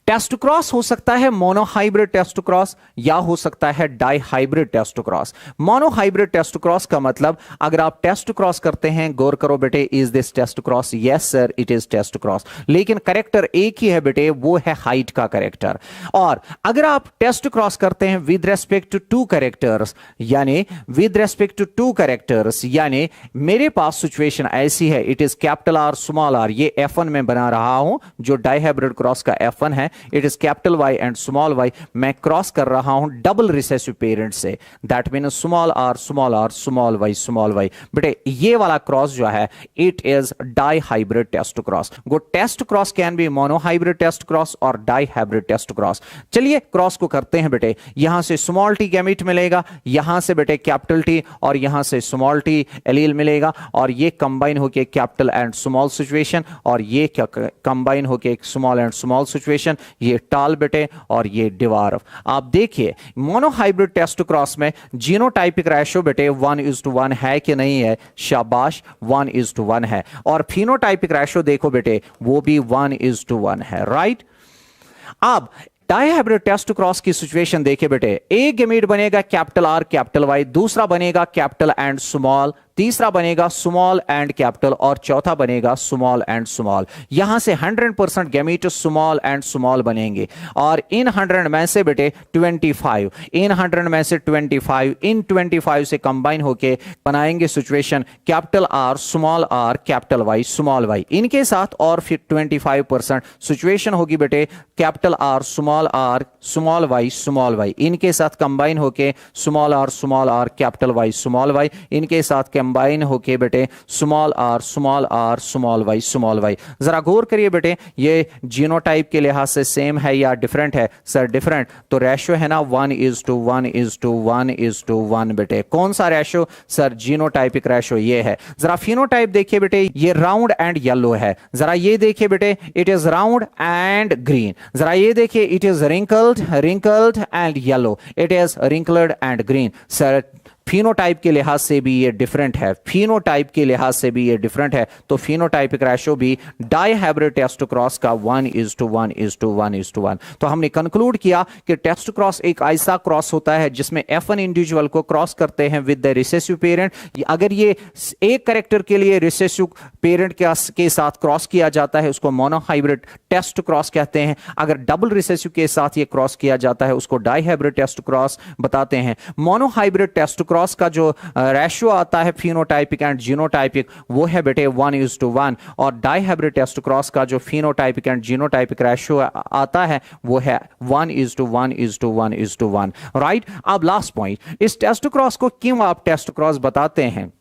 Speaker 1: टेस्ट क्रॉस हो सकता है मोनोहाइब्रिड टेस्ट क्रॉस या हो सकता है dihybrid test cross. Monohybrid test cross का मतलब, अगर आप टेस्ट क्रॉस करते हैं, गौर करो बेटे, is this test cross? Yes sir, it is test cross, लेकिन करेक्टर एक ही है बेटे, वो है हाइट का करेक्टर। और अगर आप टेस्ट क्रॉस करते हैं with respect to two characters, यानी with respect to two characters, यानी मेरे पास सिचुएशन ऐसी है, it is capital R small R, ये F1 में बना रहा हूं, जो डाइहाइब्रिड क्रॉस का F1 है, it is capital Y and small y, मैं क्रॉस कर रहा हूं डबल रिसेसिव पेरेंट से, that mean small R small y। बेटे ये वाला क्रॉस जो है, it is dihybrid test cross. Go test cross can be monohybrid test cross और डाइहाइब्रिड टेस्ट क्रॉस। चलिए क्रॉस को करते हैं बेटे, यहां से स्मॉल टी गैमेट मिलेगा, यहां से बेटे कैपिटल टी, और यहां से स्मॉल टी एलील मिलेगा, और ये कंबाइन होके कैपिटल एंड स्मॉल सिचुएशन, और ये क्या कंबाइन होके स्मॉल एंड स्मॉल सिचुएशन, ये टाल बेटे और ये डिवार्फ। आप देखिए मोनोहाइब्रिड टेस्ट क्रॉस में जीनोटाइपिक रेशियो बेटे 1:1 है कि नहीं है? शाबाश, 1:1 है। और फिनोटाइपिक रेशियो देखो बेटे, वो भी 1:1 है। राइट, अब डाइहाइब्रिड टेस्ट क्रॉस की सिचुएशन देखिए बेटे, एक गैमेट बनेगा कैपिटल आर कैपिटल वाई, दूसरा बनेगा कैपिटल एंड स्मॉल तीसरा बनेगा स्मॉल एंड कैपिटल और चौथा बनेगा स्मॉल एंड स्मॉल। यहां से 100% गैमीट्स स्मॉल एंड स्मॉल बनेंगे और इन 100 में से बेटे 25, इन 100 में से 25, इन 25 से कंबाइन होके बनाएंगे situation capital R capital Y small Y. इनके साथ और फिर 25% सिचुएशन होगी बेटे capital R small Y small Y. इनके साथ कंबाइन होके small R capital Y small Y. इनके साथ कंबाइन होके बेटे स्मॉल आर स्मॉल वाई। जरा गौर करिए बेटे, ये जीनोटाइप के लिहाज से सेम है या डिफरेंट है? Sir different. तो रेशियो है ना 1:1:1:1 बेटे। कौन सा रेशियो? सर जीनोटाइपिक रेशियो ये है। जरा फिनोटाइप देखिए बेटे, ये राउंड एंड येलो है। जरा ये देखिए बेटे, it is round and green. जरा ये देखिए, it is wrinkled and yellow, it is wrinkled and green. Sir phenotype के लिहाज से भी ये डिफरेंट है, फिनोटाइप के लिहाज से भी ये डिफरेंट है। तो फिनोटाइपिक रेशियो भी डाईहाइब्रिड टेस्ट क्रॉस का 1:1:1:1। तो हमने कंक्लूड किया कि टेस्ट क्रॉस एक ऐसा क्रॉस होता है जिसमें F1 इंडिविजुअल को क्रॉस करते हैं विद द रिसेसिव पेरेंट। अगर ये एक कैरेक्टर के लिए रिसेसिव पेरेंट के साथ क्रॉस किया जाता है उसको मोनोहाइब्रिड टेस्ट क्रॉस कहते हैं। अगर डबल रिसेसिव के साथ ये क्रॉस किया जाता है उसको डाईहाइब्रिड टेस्ट क्रॉस बताते हैं। मोनोहाइब्रिड टेस्ट क्रॉस का जो रेशियो आता है फिनोटाइपिक एंड जीनोटाइपिक वो है बेटे 1:1 और डाईहाइब्रिड टेस्ट क्रॉस का जो फिनोटाइपिक एंड जीनोटाइपिक रेशियो आता है वो है 1:1:1:1। राइट। अब लास्ट पॉइंट, इस टेस्ट क्रॉस को क्यों आप टेस्ट क्रॉस बताते हैं?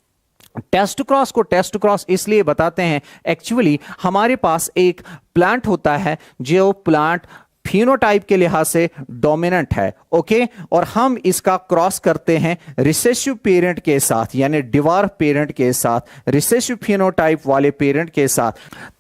Speaker 1: टेस्ट क्रॉस को टेस्ट क्रॉस इसलिए बताते हैं, एक्चुअली हमारे पास एक प्लांट होता है जो प्लांट फिनोटाइप के लिहाज से डोमिनेंट है, ओके, और हम इसका क्रॉस करते हैं रिसेसिव पेरेंट के साथ यानी डिवार्फ पेरेंट के साथ, रिसेसिव फिनोटाइप वाले पेरेंट के साथ,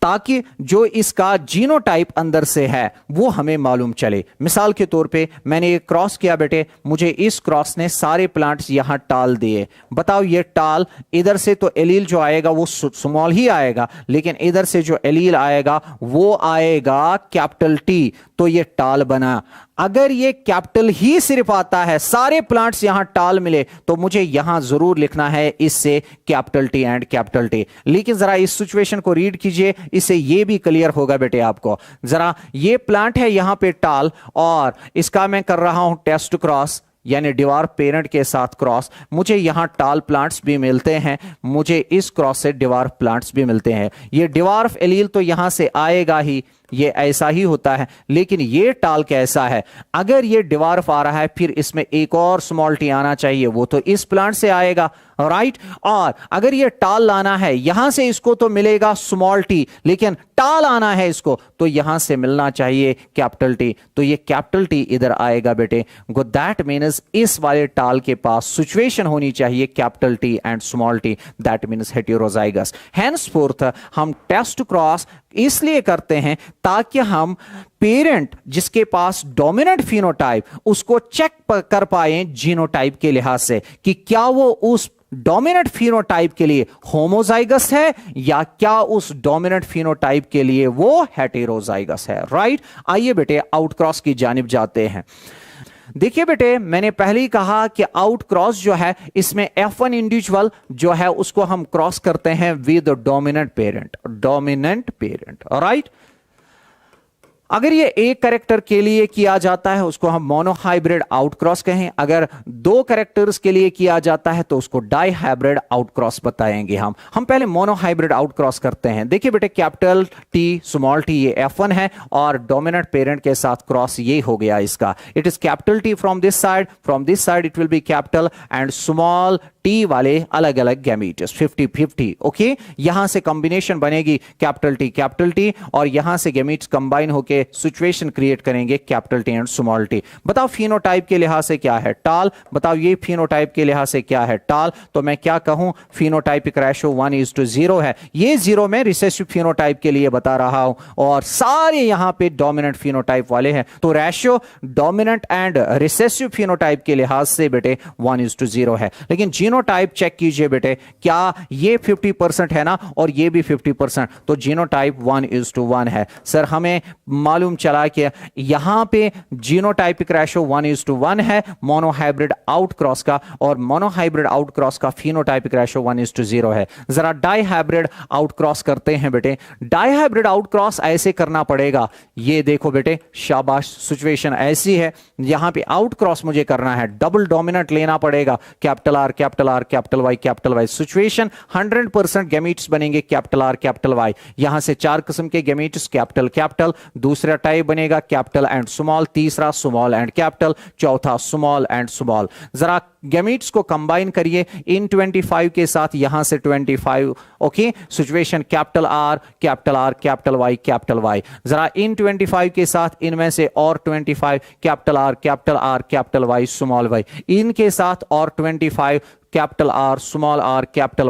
Speaker 1: ताकि जो इसका जीनोटाइप अंदर से है वो हमें मालूम चले। मिसाल के तौर पे मैंने एक क्रॉस किया बेटे, मुझे इस क्रॉस ने सारे प्लांट्स यहां टाल दिए। बताओ ये टाल, इधर से तो एलील जो आएगा वो स्मॉल ही आएगा, लेकिन इधर से जो एलील आएगा वो आएगा कैपिटल टी, तो ये टाल बना। अगर ये कैपिटल ही सिर्फ आता है, सारे प्लांट्स यहां टाल मिले, तो मुझे यहां जरूर लिखना है इससे capital T and capital T. लेकिन जरा इस सिचुएशन को रीड कीजिए, इससे ये भी क्लियर होगा बेटे आपको। जरा ये प्लांट है यहां पे टाल और इसका मैं कर रहा हूं टेस्ट क्रॉस यानी डिवार्फ पेरेंट के साथ क्रॉस। मुझे यहां टाल प्लांट्स भी मिलते हैं, मुझे इस क्रॉस से डिवार्फ प्लांट्स भी मिलते हैं। ये डिवार्फ एलील तो यहां से आएगा ही, ये ऐसा ही होता है, लेकिन ये टाल कैसा है? अगर ये डिवार्फ आ रहा है फिर इसमें एक और स्मॉल टी आना चाहिए, वो तो इस प्लांट से आएगा, राइट। और अगर ये टाल लाना है यहां से इसको तो मिलेगा स्मॉल टी, लेकिन टाल आना है इसको तो यहां से मिलना चाहिए कैपिटल टी, तो ये कैपिटल टी इधर आएगा बेटे। गो दैट मीन्स इस वाले टाल के पास सिचुएशन होनी चाहिए capital T and small T, that means heterozygous. Henceforth हम टेस्ट क्रॉस इसलिए करते हैं ताकि हम पेरेंट जिसके पास डोमिनेंट फिनोटाइप उसको चेक कर पाए जीनोटाइप के लिहाज से कि क्या वो उस डोमिनेंट फिनोटाइप के लिए होमोजाइगस है या क्या उस डोमिनेंट फिनोटाइप के लिए वो हेटेरोजाइगस है, राइट। आइए बेटे आउट क्रॉस की जानिब जाते हैं। देखिए बेटे, मैंने पहले ही कहा कि आउट क्रॉस जो है इसमें F1 इंडिविजुअल जो है उसको हम क्रॉस करते हैं विद डोमिनेंट पेरेंट, राइट। अगर ये एक कैरेक्टर के लिए किया जाता है उसको हम मोनोहाइब्रिड आउट क्रॉस कहें, अगर दो कैरेक्टर्स के लिए किया जाता है तो उसको डाईहाइब्रिड आउट क्रॉस बताएंगे। हम पहले मोनोहाइब्रिड आउट क्रॉस करते हैं। देखिए बेटे, कैपिटल टी स्मॉल टी ये F1 है और डोमिनेंट पेरेंट के साथ क्रॉस ये हो गया इसका। It is capital T from this side it will be capital and small T वाले अलग अलग गैमीट्स 50-50, ओके। यहां से कॉम्बिनेशन बनेगी कैपिटल टी और यहां से गैमीट्स कंबाइन होके सिचुएशन क्रिएट करेंगे capital T and small T. बताओ फिनोटाइप के लिहाज से क्या है? टाल। बताओ ये फिनोटाइप के लिहाज से क्या है? टाल। तो मैं क्या कहूं, फिनोटाइपिक रेशियो 1:0 है। ये 0 में रिसेसिव फिनोटाइप के लिए बता रहा हूं और सारे यहां पे डोमिनेंट फिनोटाइप वाले हैं, तो ratio dominant and recessive phenotype के लिहाज से बेटे 1:0 है। लेकिन जीनोटाइप चेक कीजिए बेटे, क्या ये 50% है ना और ये भी 50%, तो जीनोटाइप 1:1 है। सर हमें मालूम चला कि यहां पे जीनोटाइपिक रेशो 1:1 है मोनोहाइब्रिड आउटक्रॉस का, और मोनोहाइब्रिड आउटक्रॉस का फिनोटाइपिक रेशो 1:0 है। जरा डाईहाइब्रिड आउटक्रॉस करते हैं बेटे। डाईहाइब्रिड आउटक्रॉस ऐसे करना पड़ेगा, ये देखो बेटे, शाबाश, सिचुएशन ऐसी है, यहां पे आउटक्रॉस मुझे करना है, डबल डोमिनेंट लेना पड़ेगा, capital R capital R capital Y capital Y. Situation 100% gametes बनेंगे कैपिटल आर कैपिटल वाई। यहां से 4 किस्म के गैमीट्स, कैपिटल कैपिटल, दूसरा टाइप बनेगा कैपिटल एंड स्मॉल, तीसरा स्मॉल एंड कैपिटल, चौथा स्मॉल एंड स्मॉल। जरा गैमीट्स को कंबाइन करिए इन 25 के साथ, यहां से 25, okay. Situation capital R capital Y capital Y. जरा इन 25 के साथ इनमें से और 25 capital R capital Y small Y, इनके साथ और 25 कैपिटल आर कैपिटल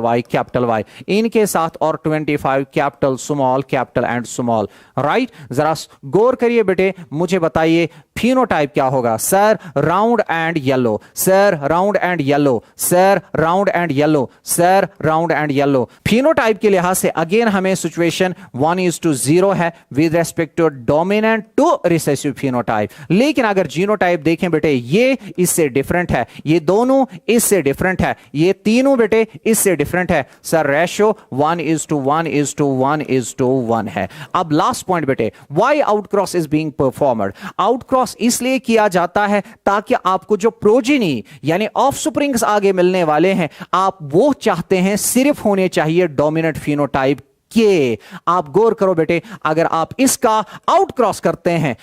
Speaker 1: वाई, इनके साथ और 25 capital small capital and small, right. जरा गौर करिए बेटे, मुझे बताइए फिनोटाइप क्या होगा। Sir round and yellow, sir round and yellow, sir round and yellow, sir round and yellow. Phenotype के लिहाज से अगेन हमें सिचुएशन 1:0 है with respect to dominant to recessive phenotype. लेकिन अगर जीनोटाइप देखें बेटे, ये इससे डिफरेंट है, ये दोनों इससे डिफरेंट है, ये तीनों बेटे इससे डिफरेंट है। सर रेशो 1:1:1:1 है। अब लास्ट पॉइंट बेटे, व्हाई आउटक्रॉस इज बीइंग परफॉर्म्ड। आउटक्रॉस इसलिए किया जाता है ताकि आपको जो प्रोजेनी यानी ऑफस्प्रिंग्स आगे मिलने वाले हैं, आप वो चाहते हैं सिर्फ होने चाहिए डोमिनेंट फिनोटाइप के। आप गौर करो बेटे, अगर आप इसका आउट क्रॉस करते हैं,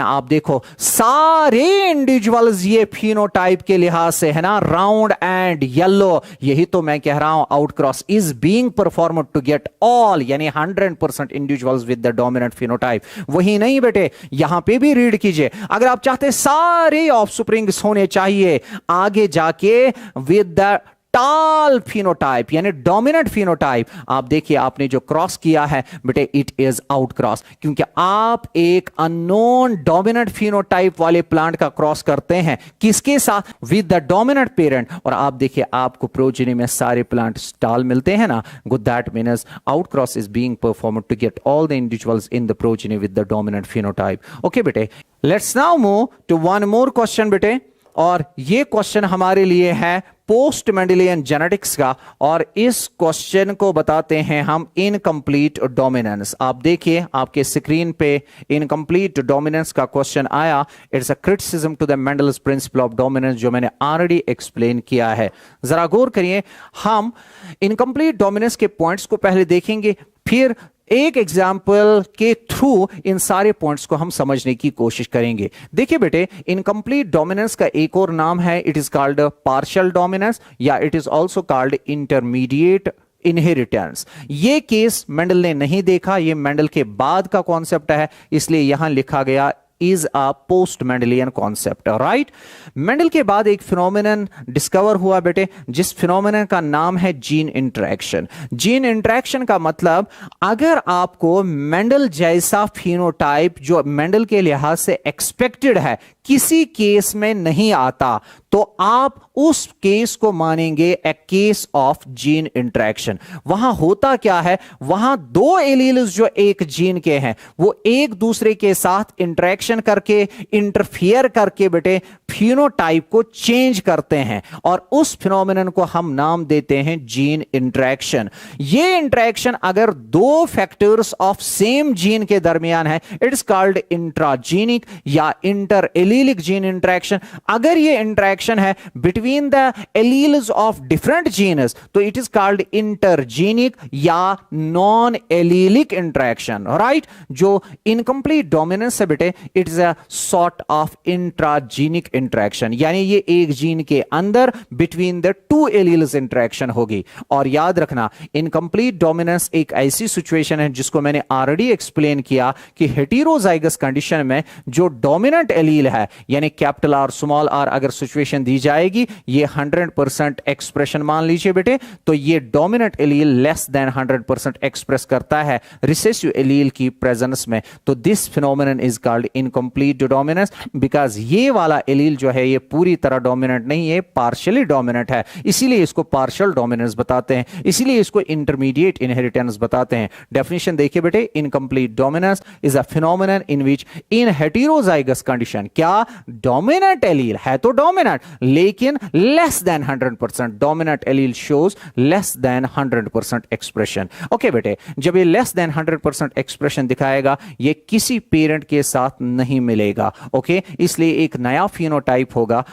Speaker 1: आप देखो सारे इंडिविजुअल्स ये फिनोटाइप के लिहाज से है ना राउंड एंड येलो। यही तो मैं कह रहा हूं, out cross is being performed to get all यानी 100% individuals with the dominant phenotype. वही नहीं बेटे, यहां पे भी रीड कीजिए, अगर आप चाहते सारे ऑफस्प्रिंग्स होने चाहिए आगे जाके विद द टाल फिनोटाइप यानी डोमिनेंट फिनोटाइप, आप देखिए आपने जो क्रॉस किया है बेटे, इट इज आउट क्रॉस, क्योंकि आप एक अननोन डोमिनेंट फिनोटाइप वाले प्लांट का क्रॉस करते हैं किसके साथ, विद द डोमिनेंट पेरेंट। और आप देखिए आपको प्रोजेनी में सारे प्लांट टाल मिलते हैं ना, good, that means out cross is being performed to get all the individuals in the progeny with the dominant phenotype. Okay बेटे, let's now move to one more question बेटे, और ये क्वेश्चन हमारे लिए है पोस्ट मेंडेलियन जेनेटिक्स का, और इस क्वेश्चन को बताते हैं हम इनकम्प्लीट डोमिनेंस। आप देखिए आपके स्क्रीन पे इनकम्प्लीट डोमिनेंस का क्वेश्चन आया। It's a criticism to the Mendel's principle of dominance, जो मैंने ऑलरेडी एक्सप्लेन किया है। जरा गौर करिए, हम इनकम्प्लीट डोमिनेंस के पॉइंट्स को पहले देखेंगे, फिर एक एग्जाम्पल के थ्रू इन सारे पॉइंट्स को हम समझने की कोशिश करेंगे। देखिए बेटे, इनकम्प्लीट डोमिनेंस का एक और नाम है, it is called partial dominance, या it is also called intermediate inheritance. ये केस मेंडल ने नहीं देखा, ये मेंडल के बाद का कॉन्सेप्ट है, इसलिए यहां लिखा गया is a post Mendelian concept, right. Mendel के बाद एक फिनोमिनन डिस्कवर हुआ बेटे, जिस फिनोमिनन का नाम है जीन इंटरेक्शन। जीन इंटरेक्शन का मतलब, अगर आपको मेंडल जैसा फिनोटाइप जो मेंडल के लिहाज से एक्सपेक्टेड है किसी केस में नहीं आता, तो आप उस केस को मानेंगे ए केस ऑफ जीन इंटरेक्शन। वहां होता क्या है, वहां दो एलील्स जो एक जीन के हैं वो एक दूसरे के साथ इंटरेक्शन करके, इंटरफियर करके बेटे फिनोटाइप को चेंज करते हैं, और उस फिनोमिनन को हम नाम देते हैं जीन इंटरेक्शन। ये इंटरेक्शन अगर दो फैक्टर्स ऑफ सेम जीन के दरमियान है, इट इज कॉल्ड इंट्राजीनिक या इंटर एलीलिक जीन इंटरेक्शन। अगर ये इंटरेक्शन है between the alleles of different genes, तो इट इज कॉल्ड इंटरजीनिक या नॉन एलीलिक इंटरेक्शन, राइट। जो इनकम्प्लीट डोमिनेंस है बेटे, it is a sort of intragenic interaction, यानी ये एक जीन के अंदर between the two alleles interaction होगी। और याद रखना, इनकम्प्लीट डोमिनेंस एक ऐसी सिचुएशन है जिसको मैंने ऑलरेडी एक्सप्लेन किया कि हेटेरोजाइगस कंडीशन में जो डोमिनेंट एलील है है, यानी कैपिटल आर स्मॉल आर अगर सिचुएशन दी जाएगी, ये 100% एक्सप्रेशन मान लीजिए बेटे, तो ये dominant allele less than 100% express करता है रिसेसिव एलील की प्रेजेंस में, तो this phenomenon is called incomplete dominance, because ये वाला एलील जो है ये पूरी तरह डोमिनेंट नहीं है, पार्शियली डोमिनेंट है, इसीलिए इसको पार्शियल डोमिनेंस बताते हैं, इसीलिए इसको इंटरमीडिएट इनहेरिटेंस बताते हैं। डेफिनेशन देखिए बेटे, incomplete dominance is a phenomenon in which in heterozygous condition, क्या डोमिनेंट एलील है तो डोमिनेंट लेकिन less than 100%, dominant allele shows less than 100% expression. Okay बेटे, जब ये लेस देन 100% एक्सप्रेशन दिखाएगा, ये किसी पेरेंट के साथ नहीं मिलेगा। ओके, इसलिए एक नया फिनोटाइप होगा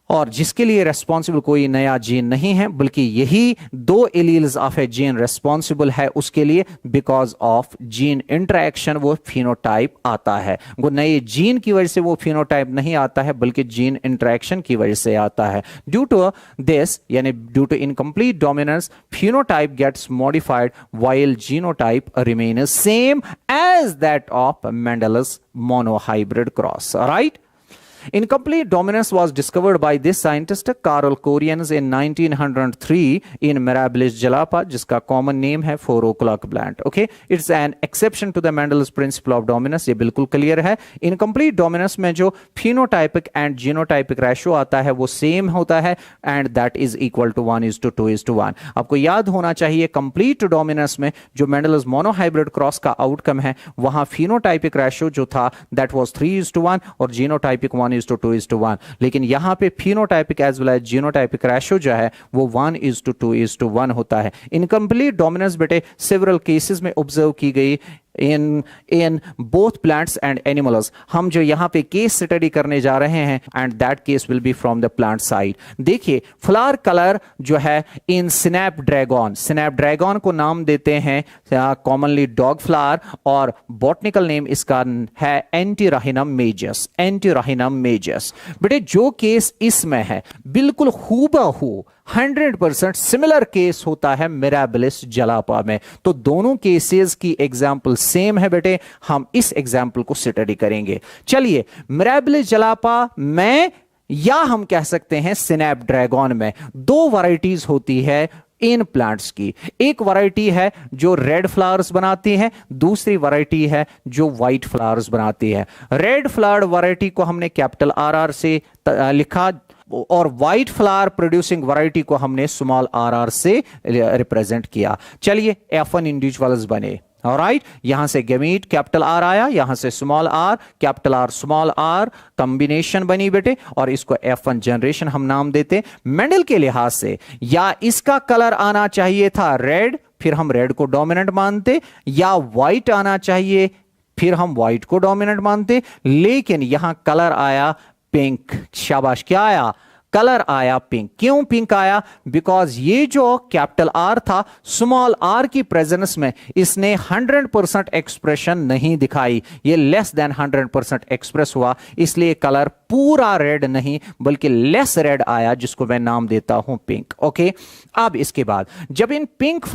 Speaker 1: और जिसके लिए रेस्पॉन्सिबल कोई नया जीन नहीं है, बल्कि यही दो alleles of A gene responsible है उसके लिए, बिकॉज ऑफ जीन इंटरेक्शन वो फिनोटाइप आता है। वो नए जीन की वजह से वो फिनोटाइप नहीं आता है, बल्कि जीन इंटरेक्शन की वजह से आता है। ड्यू टू दिस, यानी due to incomplete dominance, phenotype gets modified while genotype remain same as that of Mendel's monohybrid cross. Right? Incomplete dominance was discovered by this scientist Carl Coriens in 1903 in Mirabilis jalapa, जिसका common name है 4 o'clock plant. Okay, it's an exception to the Mendel's principle of dominance. ये बिल्कुल clear है। Incomplete dominance में जो phenotypic and genotypic ratio आता है वो same होता है and that is equal to 1:2:1। आपको याद होना चाहिए complete dominance में जो Mendel's monohybrid cross का outcome है, वहां phenotypic ratio जो था that was 3:1 और genotypic 1:2:1, लेकिन यहां पे phenotypic as well as genotypic ratio जो है वो 1:2:1 होता है। इनकम्प्लीट डोमिनेंस बेटे सेवरल केसेस में ऑब्जर्व की गई in both plants and animals। हम जो यहां पे केस स्टडी करने जा रहे हैं and that case will be from the plant side. देखिए फ्लावर कलर जो है इन स्नैपड्रैगन को नाम देते हैं कॉमनली डॉग फ्लावर, और बॉटनिकल नेम इसका है एंटीराहिनम मेजस। बेटे जो केस इसमें है बिल्कुल हूबहू 100% सिमिलर केस होता है मिराबिलिस जलापा में, तो दोनों केसेस की एग्जाम्पल सेम है बेटे। हम इस एग्जाम्पल को स्टडी करेंगे। चलिए, मिराबिलिस जलापा में या हम कह सकते हैं स्नैपड्रैगन में दो वैरायटीज होती है इन प्लांट्स की। एक वैरायटी है जो रेड फ्लावर्स बनाती है, दूसरी वैरायटी है जो व्हाइट फ्लावर्स बनाती है। रेड फ्लावर वैरायटी को हमने कैपिटल RR से लिखा और व्हाइट फ्लावर प्रोड्यूसिंग वैरायटी को हमने स्मॉल RR से रिप्रेजेंट किया। चलिए F1 इंडिविजुअल्स बने। ऑलराइट, यहां से गैमीट कैपिटल R आया, यहां से small r capital R small r combination बनी बेटे, और इसको F1 जनरेशन हम नाम देते। मेंडल के लिहाज से या इसका कलर आना चाहिए था रेड, फिर हम रेड को डोमिनेंट मानते, या व्हाइट आना चाहिए फिर हम व्हाइट को डोमिनेंट मानते, लेकिन यहां कलर आया पिंक। शाबाश, क्या आया? कलर आया पिंक। क्यों पिंक आया? बिकॉज ये जो कैपिटल R था स्मॉल r की प्रेजेंस में इसने 100% एक्सप्रेशन नहीं दिखाई, ये लेस देन 100% एक्सप्रेस हुआ, इसलिए कलर पूरा रेड नहीं बल्कि लेस रेड आया, जिसको मैं नाम देता हूं पिंक। ओके, अब इसके बाद जब इन पिंक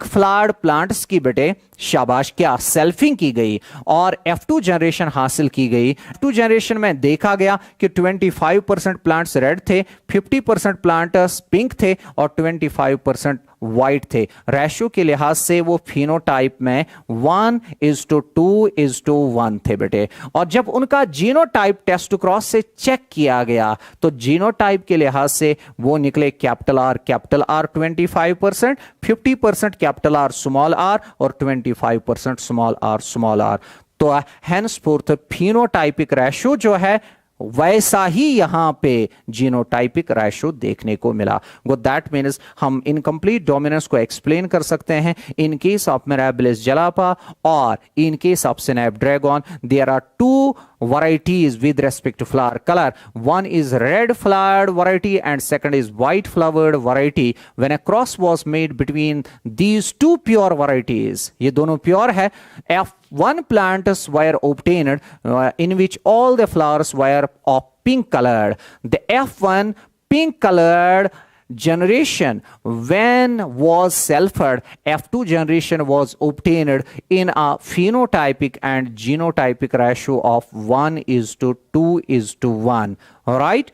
Speaker 1: फ्लावर्ड प्लांट्स की बेटे शाबाश क्या सेल्फिंग की गई और F2 जनरेशन हासिल की गई। F2 जनरेशन में देखा गया कि 25% प्लांट्स रेड थे, 50% प्लांट्स पिंक थे और 25% व्हाइट थे। रेशियो के लिहाज से वो फिनोटाइप में 1:2:1 थे बेटे। और जब उनका जीनोटाइप टेस्ट क्रॉस से चेक किया गया तो जीनोटाइप के लिहाज से वो निकले capital R 25%, 50% capital R small r और 25% स्मॉल r। तो हेंसफोर्थ फिनोटाइपिक रेशियो जो है वैसा ही यहां पे जीनोटाइपिक रेशियो देखने को मिला। दैट मीन्स हम इनकम्प्लीट डोमिनेंस को एक्सप्लेन कर सकते हैं in case of Mirabilis jalapa और in case of snapdragon. There are two varieties with respect to flower color. One is red flowered variety and second is white flowered variety. When a cross was made between these two pure varieties, ये दोनों pure है, F1 plants were obtained in which all the flowers were of pink colored. The F1 pink colored generation, when was sulfur F2 generation was obtained in a phenotypic and genotypic ratio of 1:2:1. All right.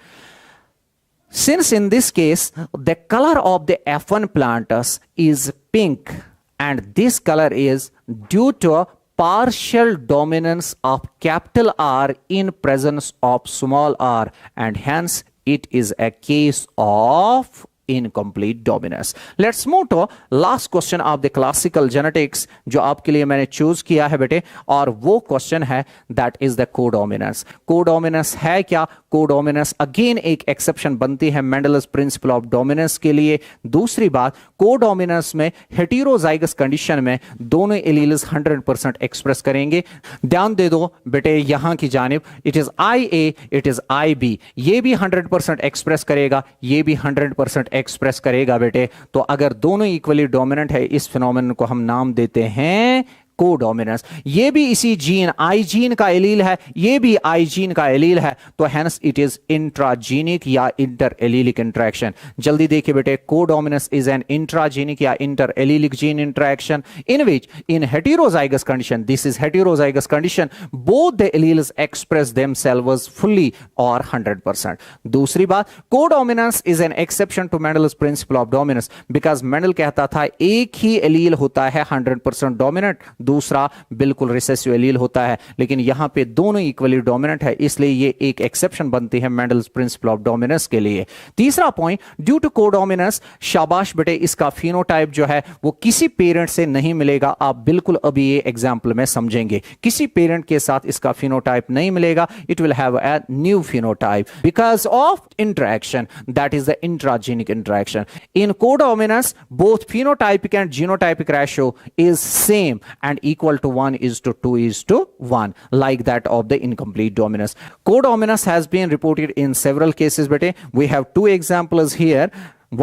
Speaker 1: Since in this case the color of the F1 plants is pink, and this color is due to partial dominance of capital R in presence of small r, and hence it is a case of incomplete dominance. Let's move to last question of the classical genetics जो आपके लिए मैंने choose किया है बेटे, और वो question है that is the codominance. Codominance है क्या? कोडोमिनेंस अगेन एक एक्सेप्शन बनती है मेंडल्स प्रिंसिपल ऑफ डोमिनेंस के लिए. दूसरी बात, कोडोमिनेंस में हेटेरोजाइगस कंडीशन में दोनों एलील्स 100% एक्सप्रेस करेंगे. ध्यान दे दो बेटे यहां की जानिब, it is IA, it is IB, ये भी 100% एक्सप्रेस करेगा, ये भी 100% एक्सप्रेस करेगा बेटे. तो अगर दोनों इक्वली डोमिनेंट है, इस फिनोमेनन को हम नाम देते हैं कोडोमिनेंस. ये भी इसी जीन आई जीन का एलील है, ये भी आई जीन का एलील है, तो हेंस इट इज इंट्राजीनिक या इंटर एलीलिक इंटरेक्शन. जल्दी देखिए बेटे, कोडोमिनेंस इज एन इंट्राजीनिक या inter allelic gene interaction in which in heterozygous condition, this is heterozygous condition, both the alleles express themselves fully और 100%. दूसरी बात, codominance is an exception to Mendel's principle of dominance, because Mendel कहता था एक ही allele होता है 100% dominant, दूसरा बिल्कुल रिसेसिव एलील होता है, लेकिन यहां पे दोनों इक्वली डोमिनेंट है, इसलिए ये एक एक्सेप्शन बनती है मेंडल्स प्रिंसिपल ऑफ डोमिनेंस के लिए. तीसरा पॉइंट, ड्यू टू कोडोमिनेंस, शाबाश बेटे, इसका फिनोटाइप जो है वो किसी पेरेंट से नहीं मिलेगा. आप बिल्कुल अभी ये एग्जांपल में समझेंगे, किसी पेरेंट के साथ इसका फिनोटाइप नहीं मिलेगा. It will have a new phenotype because of interaction, that is the intragenic interaction. In codominance both phenotypic and genotypic ratio is same and equal to 1:2:1, like that of the incomplete dominance. Codominance has been reported in several cases bete. We have two examples here.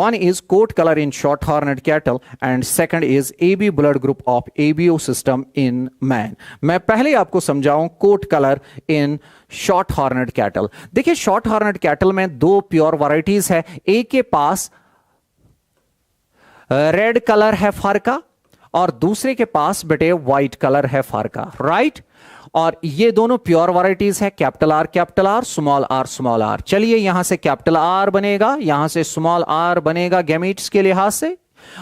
Speaker 1: One is coat color in short horned cattle and second is AB blood group of ABO system in man. मैं पहले आपको समझाऊं coat colour in short horned cattle. देखिए short horned cattle में दो pure varieties है. एक के पास रेड कलर है फर का और दूसरे के पास बेटे व्हाइट कलर है फर का, राइट. और ये दोनों प्योर वैरायटीज है, कैपिटल आर, स्मॉल आर. चलिए यहां से कैपिटल आर बनेगा, यहां से स्मॉल आर बनेगा गैमीट्स के लिहाज से,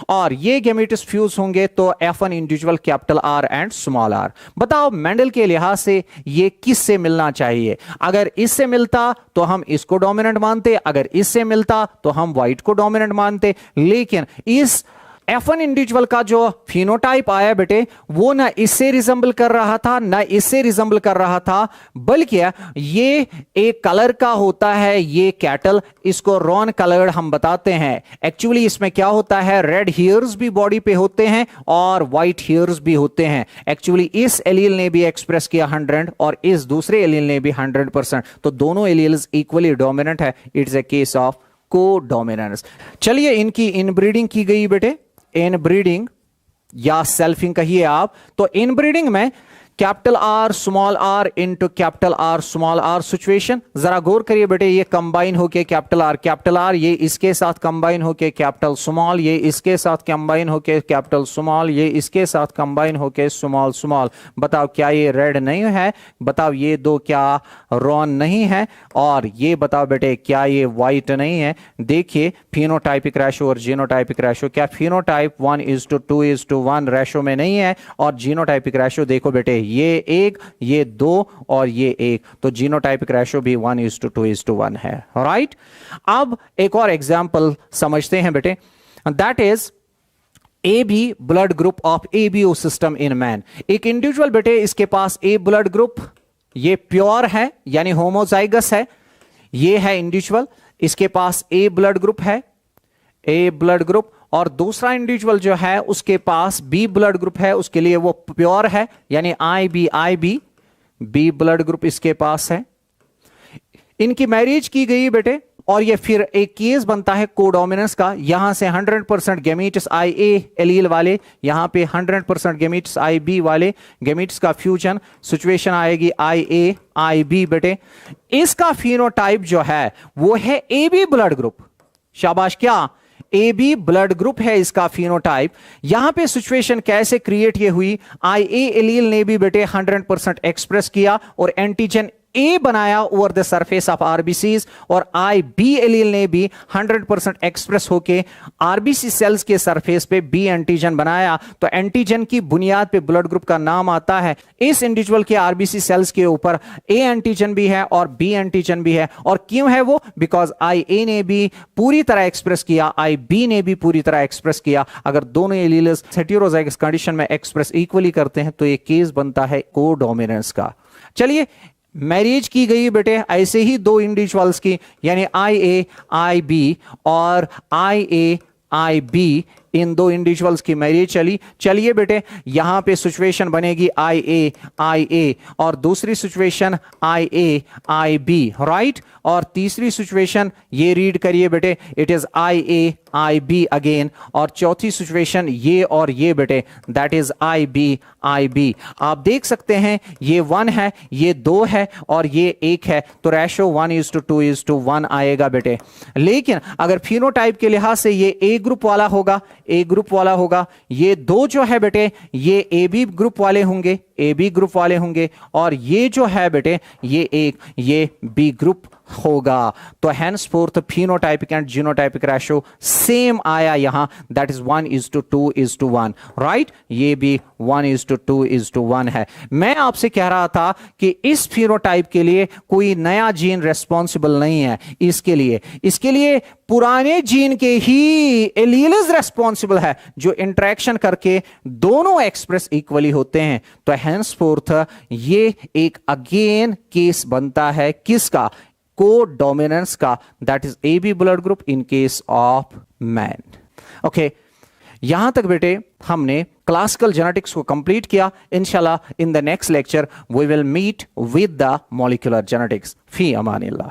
Speaker 1: और ये गैमीट्स फ्यूज होंगे तो F1 individual capital R and small R. बताओ मेंडल के लिहाज से ये किससे मिलना चाहिए? अगर इससे मिलता तो हम इसको डोमिनेंट मानते, अगर इससे मिलता तो हम व्हाइट को डोमिनेंट मानते. लेकिन इस F1 इंडिविजुअल का जो फिनोटाइप आया बेटे वो ना इससे रिजेंबल कर रहा था ना इससे रिजेंबल कर रहा था, बल्कि ये एक कलर का होता है. ये कैटल, इसको रॉन कलर्ड हम बताते हैं. एक्चुअली इसमें क्या होता है, रेड हेयर्स भी बॉडी पे होते हैं और व्हाइट हेयर्स भी होते हैं. एक्चुअली इस एलील ने भी एक्सप्रेस किया 100 और इस दूसरे एलील ने भी 100%, तो दोनों एलील्स इक्वली डोमिनेंट है. It's a case of codominance. चलिए इनकी इनब्रीडिंग की गई बेटे, इनब्रीडिंग या सेल्फिंग कहिए आप. तो इनब्रीडिंग में capital R small R into capital R small R situation. जरा गौर करिए बेटे, ये कंबाइन होके कैपिटल आर, ये इसके साथ कंबाइन होके कैपिटल स्मॉल, ये इसके साथ कंबाइन होके कैपिटल स्मॉल, ये इसके साथ कंबाइन होके स्मॉल. बताओ क्या ये रेड नहीं है? बताओ ये दो क्या रॉन नहीं है? और ये बताओ बेटे क्या ये व्हाइट नहीं है? देखिए फिनोटाइपिक रेशो और जीनोटाइपिक रेशो, क्या फिनोटाइप 1:2:1 रेशो में नहीं है? और जीनोटाइपिक रेशो देखो बेटे, ये एक, ये दो और ये एक, तो जीनोटाइपिक रेशो भी 1:2:1 है, राइट. अब एक और एग्जांपल समझते हैं बेटे, that is AB blood group of ABO system in man. एक इंडिविजुअल बेटे, इसके पास A ब्लड ग्रुप, ये प्योर है यानी होमोजाइगस है. ये है इंडिविजुअल, इसके पास A ब्लड ग्रुप है, A ब्लड ग्रुप, और दूसरा इंडिविजुअल जो है उसके पास B ब्लड ग्रुप है, उसके लिए वो प्योर है यानी IB B ब्लड ग्रुप इसके पास है. इनकी मैरिज की गई बेटे, और ये फिर एक केस बनता है कोडोमिनेंस का. यहां से 100% गैमीट्स IA एलील वाले, यहां पे 100% गैमीट्स IB वाले, गैमीट्स का फ्यूजन सिचुएशन आएगी IA IB बेटे. इसका फिनोटाइप जो है वो है AB ब्लड ग्रुप. शाबाश, क्या ए बी ब्लड ग्रुप है इसका फिनोटाइप। यहां पे सिचुएशन कैसे क्रिएट ये हुई, आई ए एलील ने भी बेटे 100% एक्सप्रेस किया और एंटीजन ए बनाया over the surface of RBCs, और आई बी एलील ने भी 100% एक्सप्रेस होके आरबीसी सेल्स के सरफेस पे बी एंटीजन बनाया। तो एंटीजन की बुनियाद पे ब्लड ग्रुप का नाम आता है। इस इंडिविजुअल के आरबीसी सेल्स के ऊपर ए एंटीजन भी है और बी एंटीजन भी है। और क्यों है वो? बिकॉज आई ए ने भी पूरी तरह एक्सप्रेस किया, आई बी ने भी पूरी तरह एक्सप्रेस किया। अगर दोनों एलील्स हेटेरोजाइगस कंडीशन में एक्सप्रेस इक्वली करते हैं तो ये केस बनता है कोडोमिनेंस का। चलिए, मैरिज की गई बेटे ऐसे ही दो इंडिविजुअल्स की, यानी आई ए आई बी और आई ए आई बी, इन दो इंडिविजुअल्स की मैरिज चली। चलिए बेटे, यहां पे सिचुएशन बनेगी आई ए और दूसरी situation I A I B, right. और तीसरी सिचुएशन ये रीड करिए बेटे, it is I A I B again. और चौथी सिचुएशन ये और ये बेटे, दैट इज आई बी। आप देख सकते हैं ये 1 है, ये 2 है और ये 1 है, तो रेशो 1:2:1 आएगा बेटे। लेकिन अगर फिनोटाइप के लिहाज से ये ए ग्रुप वाला होगा, ये 2 जो है बेटे ये ए बी ग्रुप वाले होंगे, और ये जो है बेटे ये बी ग्रुप होगा। तो henceforth phenotypic and genotypic ratio same आया यहां, दैट इज 1:2:1, राइट। ये भी 1:2:1 है। मैं आपसे कह रहा था कि इस फिनोटाइप के लिए कोई नया जीन रेस्पॉन्सिबल नहीं है। इसके लिए पुराने जीन के ही एलील्स रेस्पॉन्सिबल है जो इंटरेक्शन करके दोनों एक्सप्रेस इक्वली होते हैं। तो henceforth ये एक अगेन केस बनता है किसका? कोडोमिनेंस का, that is A B blood group in case of man. Okay, यहां तक बेटे हमने क्लासिकल जेनेटिक्स को कंप्लीट किया। इंशाल्लाह in the next lecture we will meet with the molecular genetics. फी अमानिल्लाह।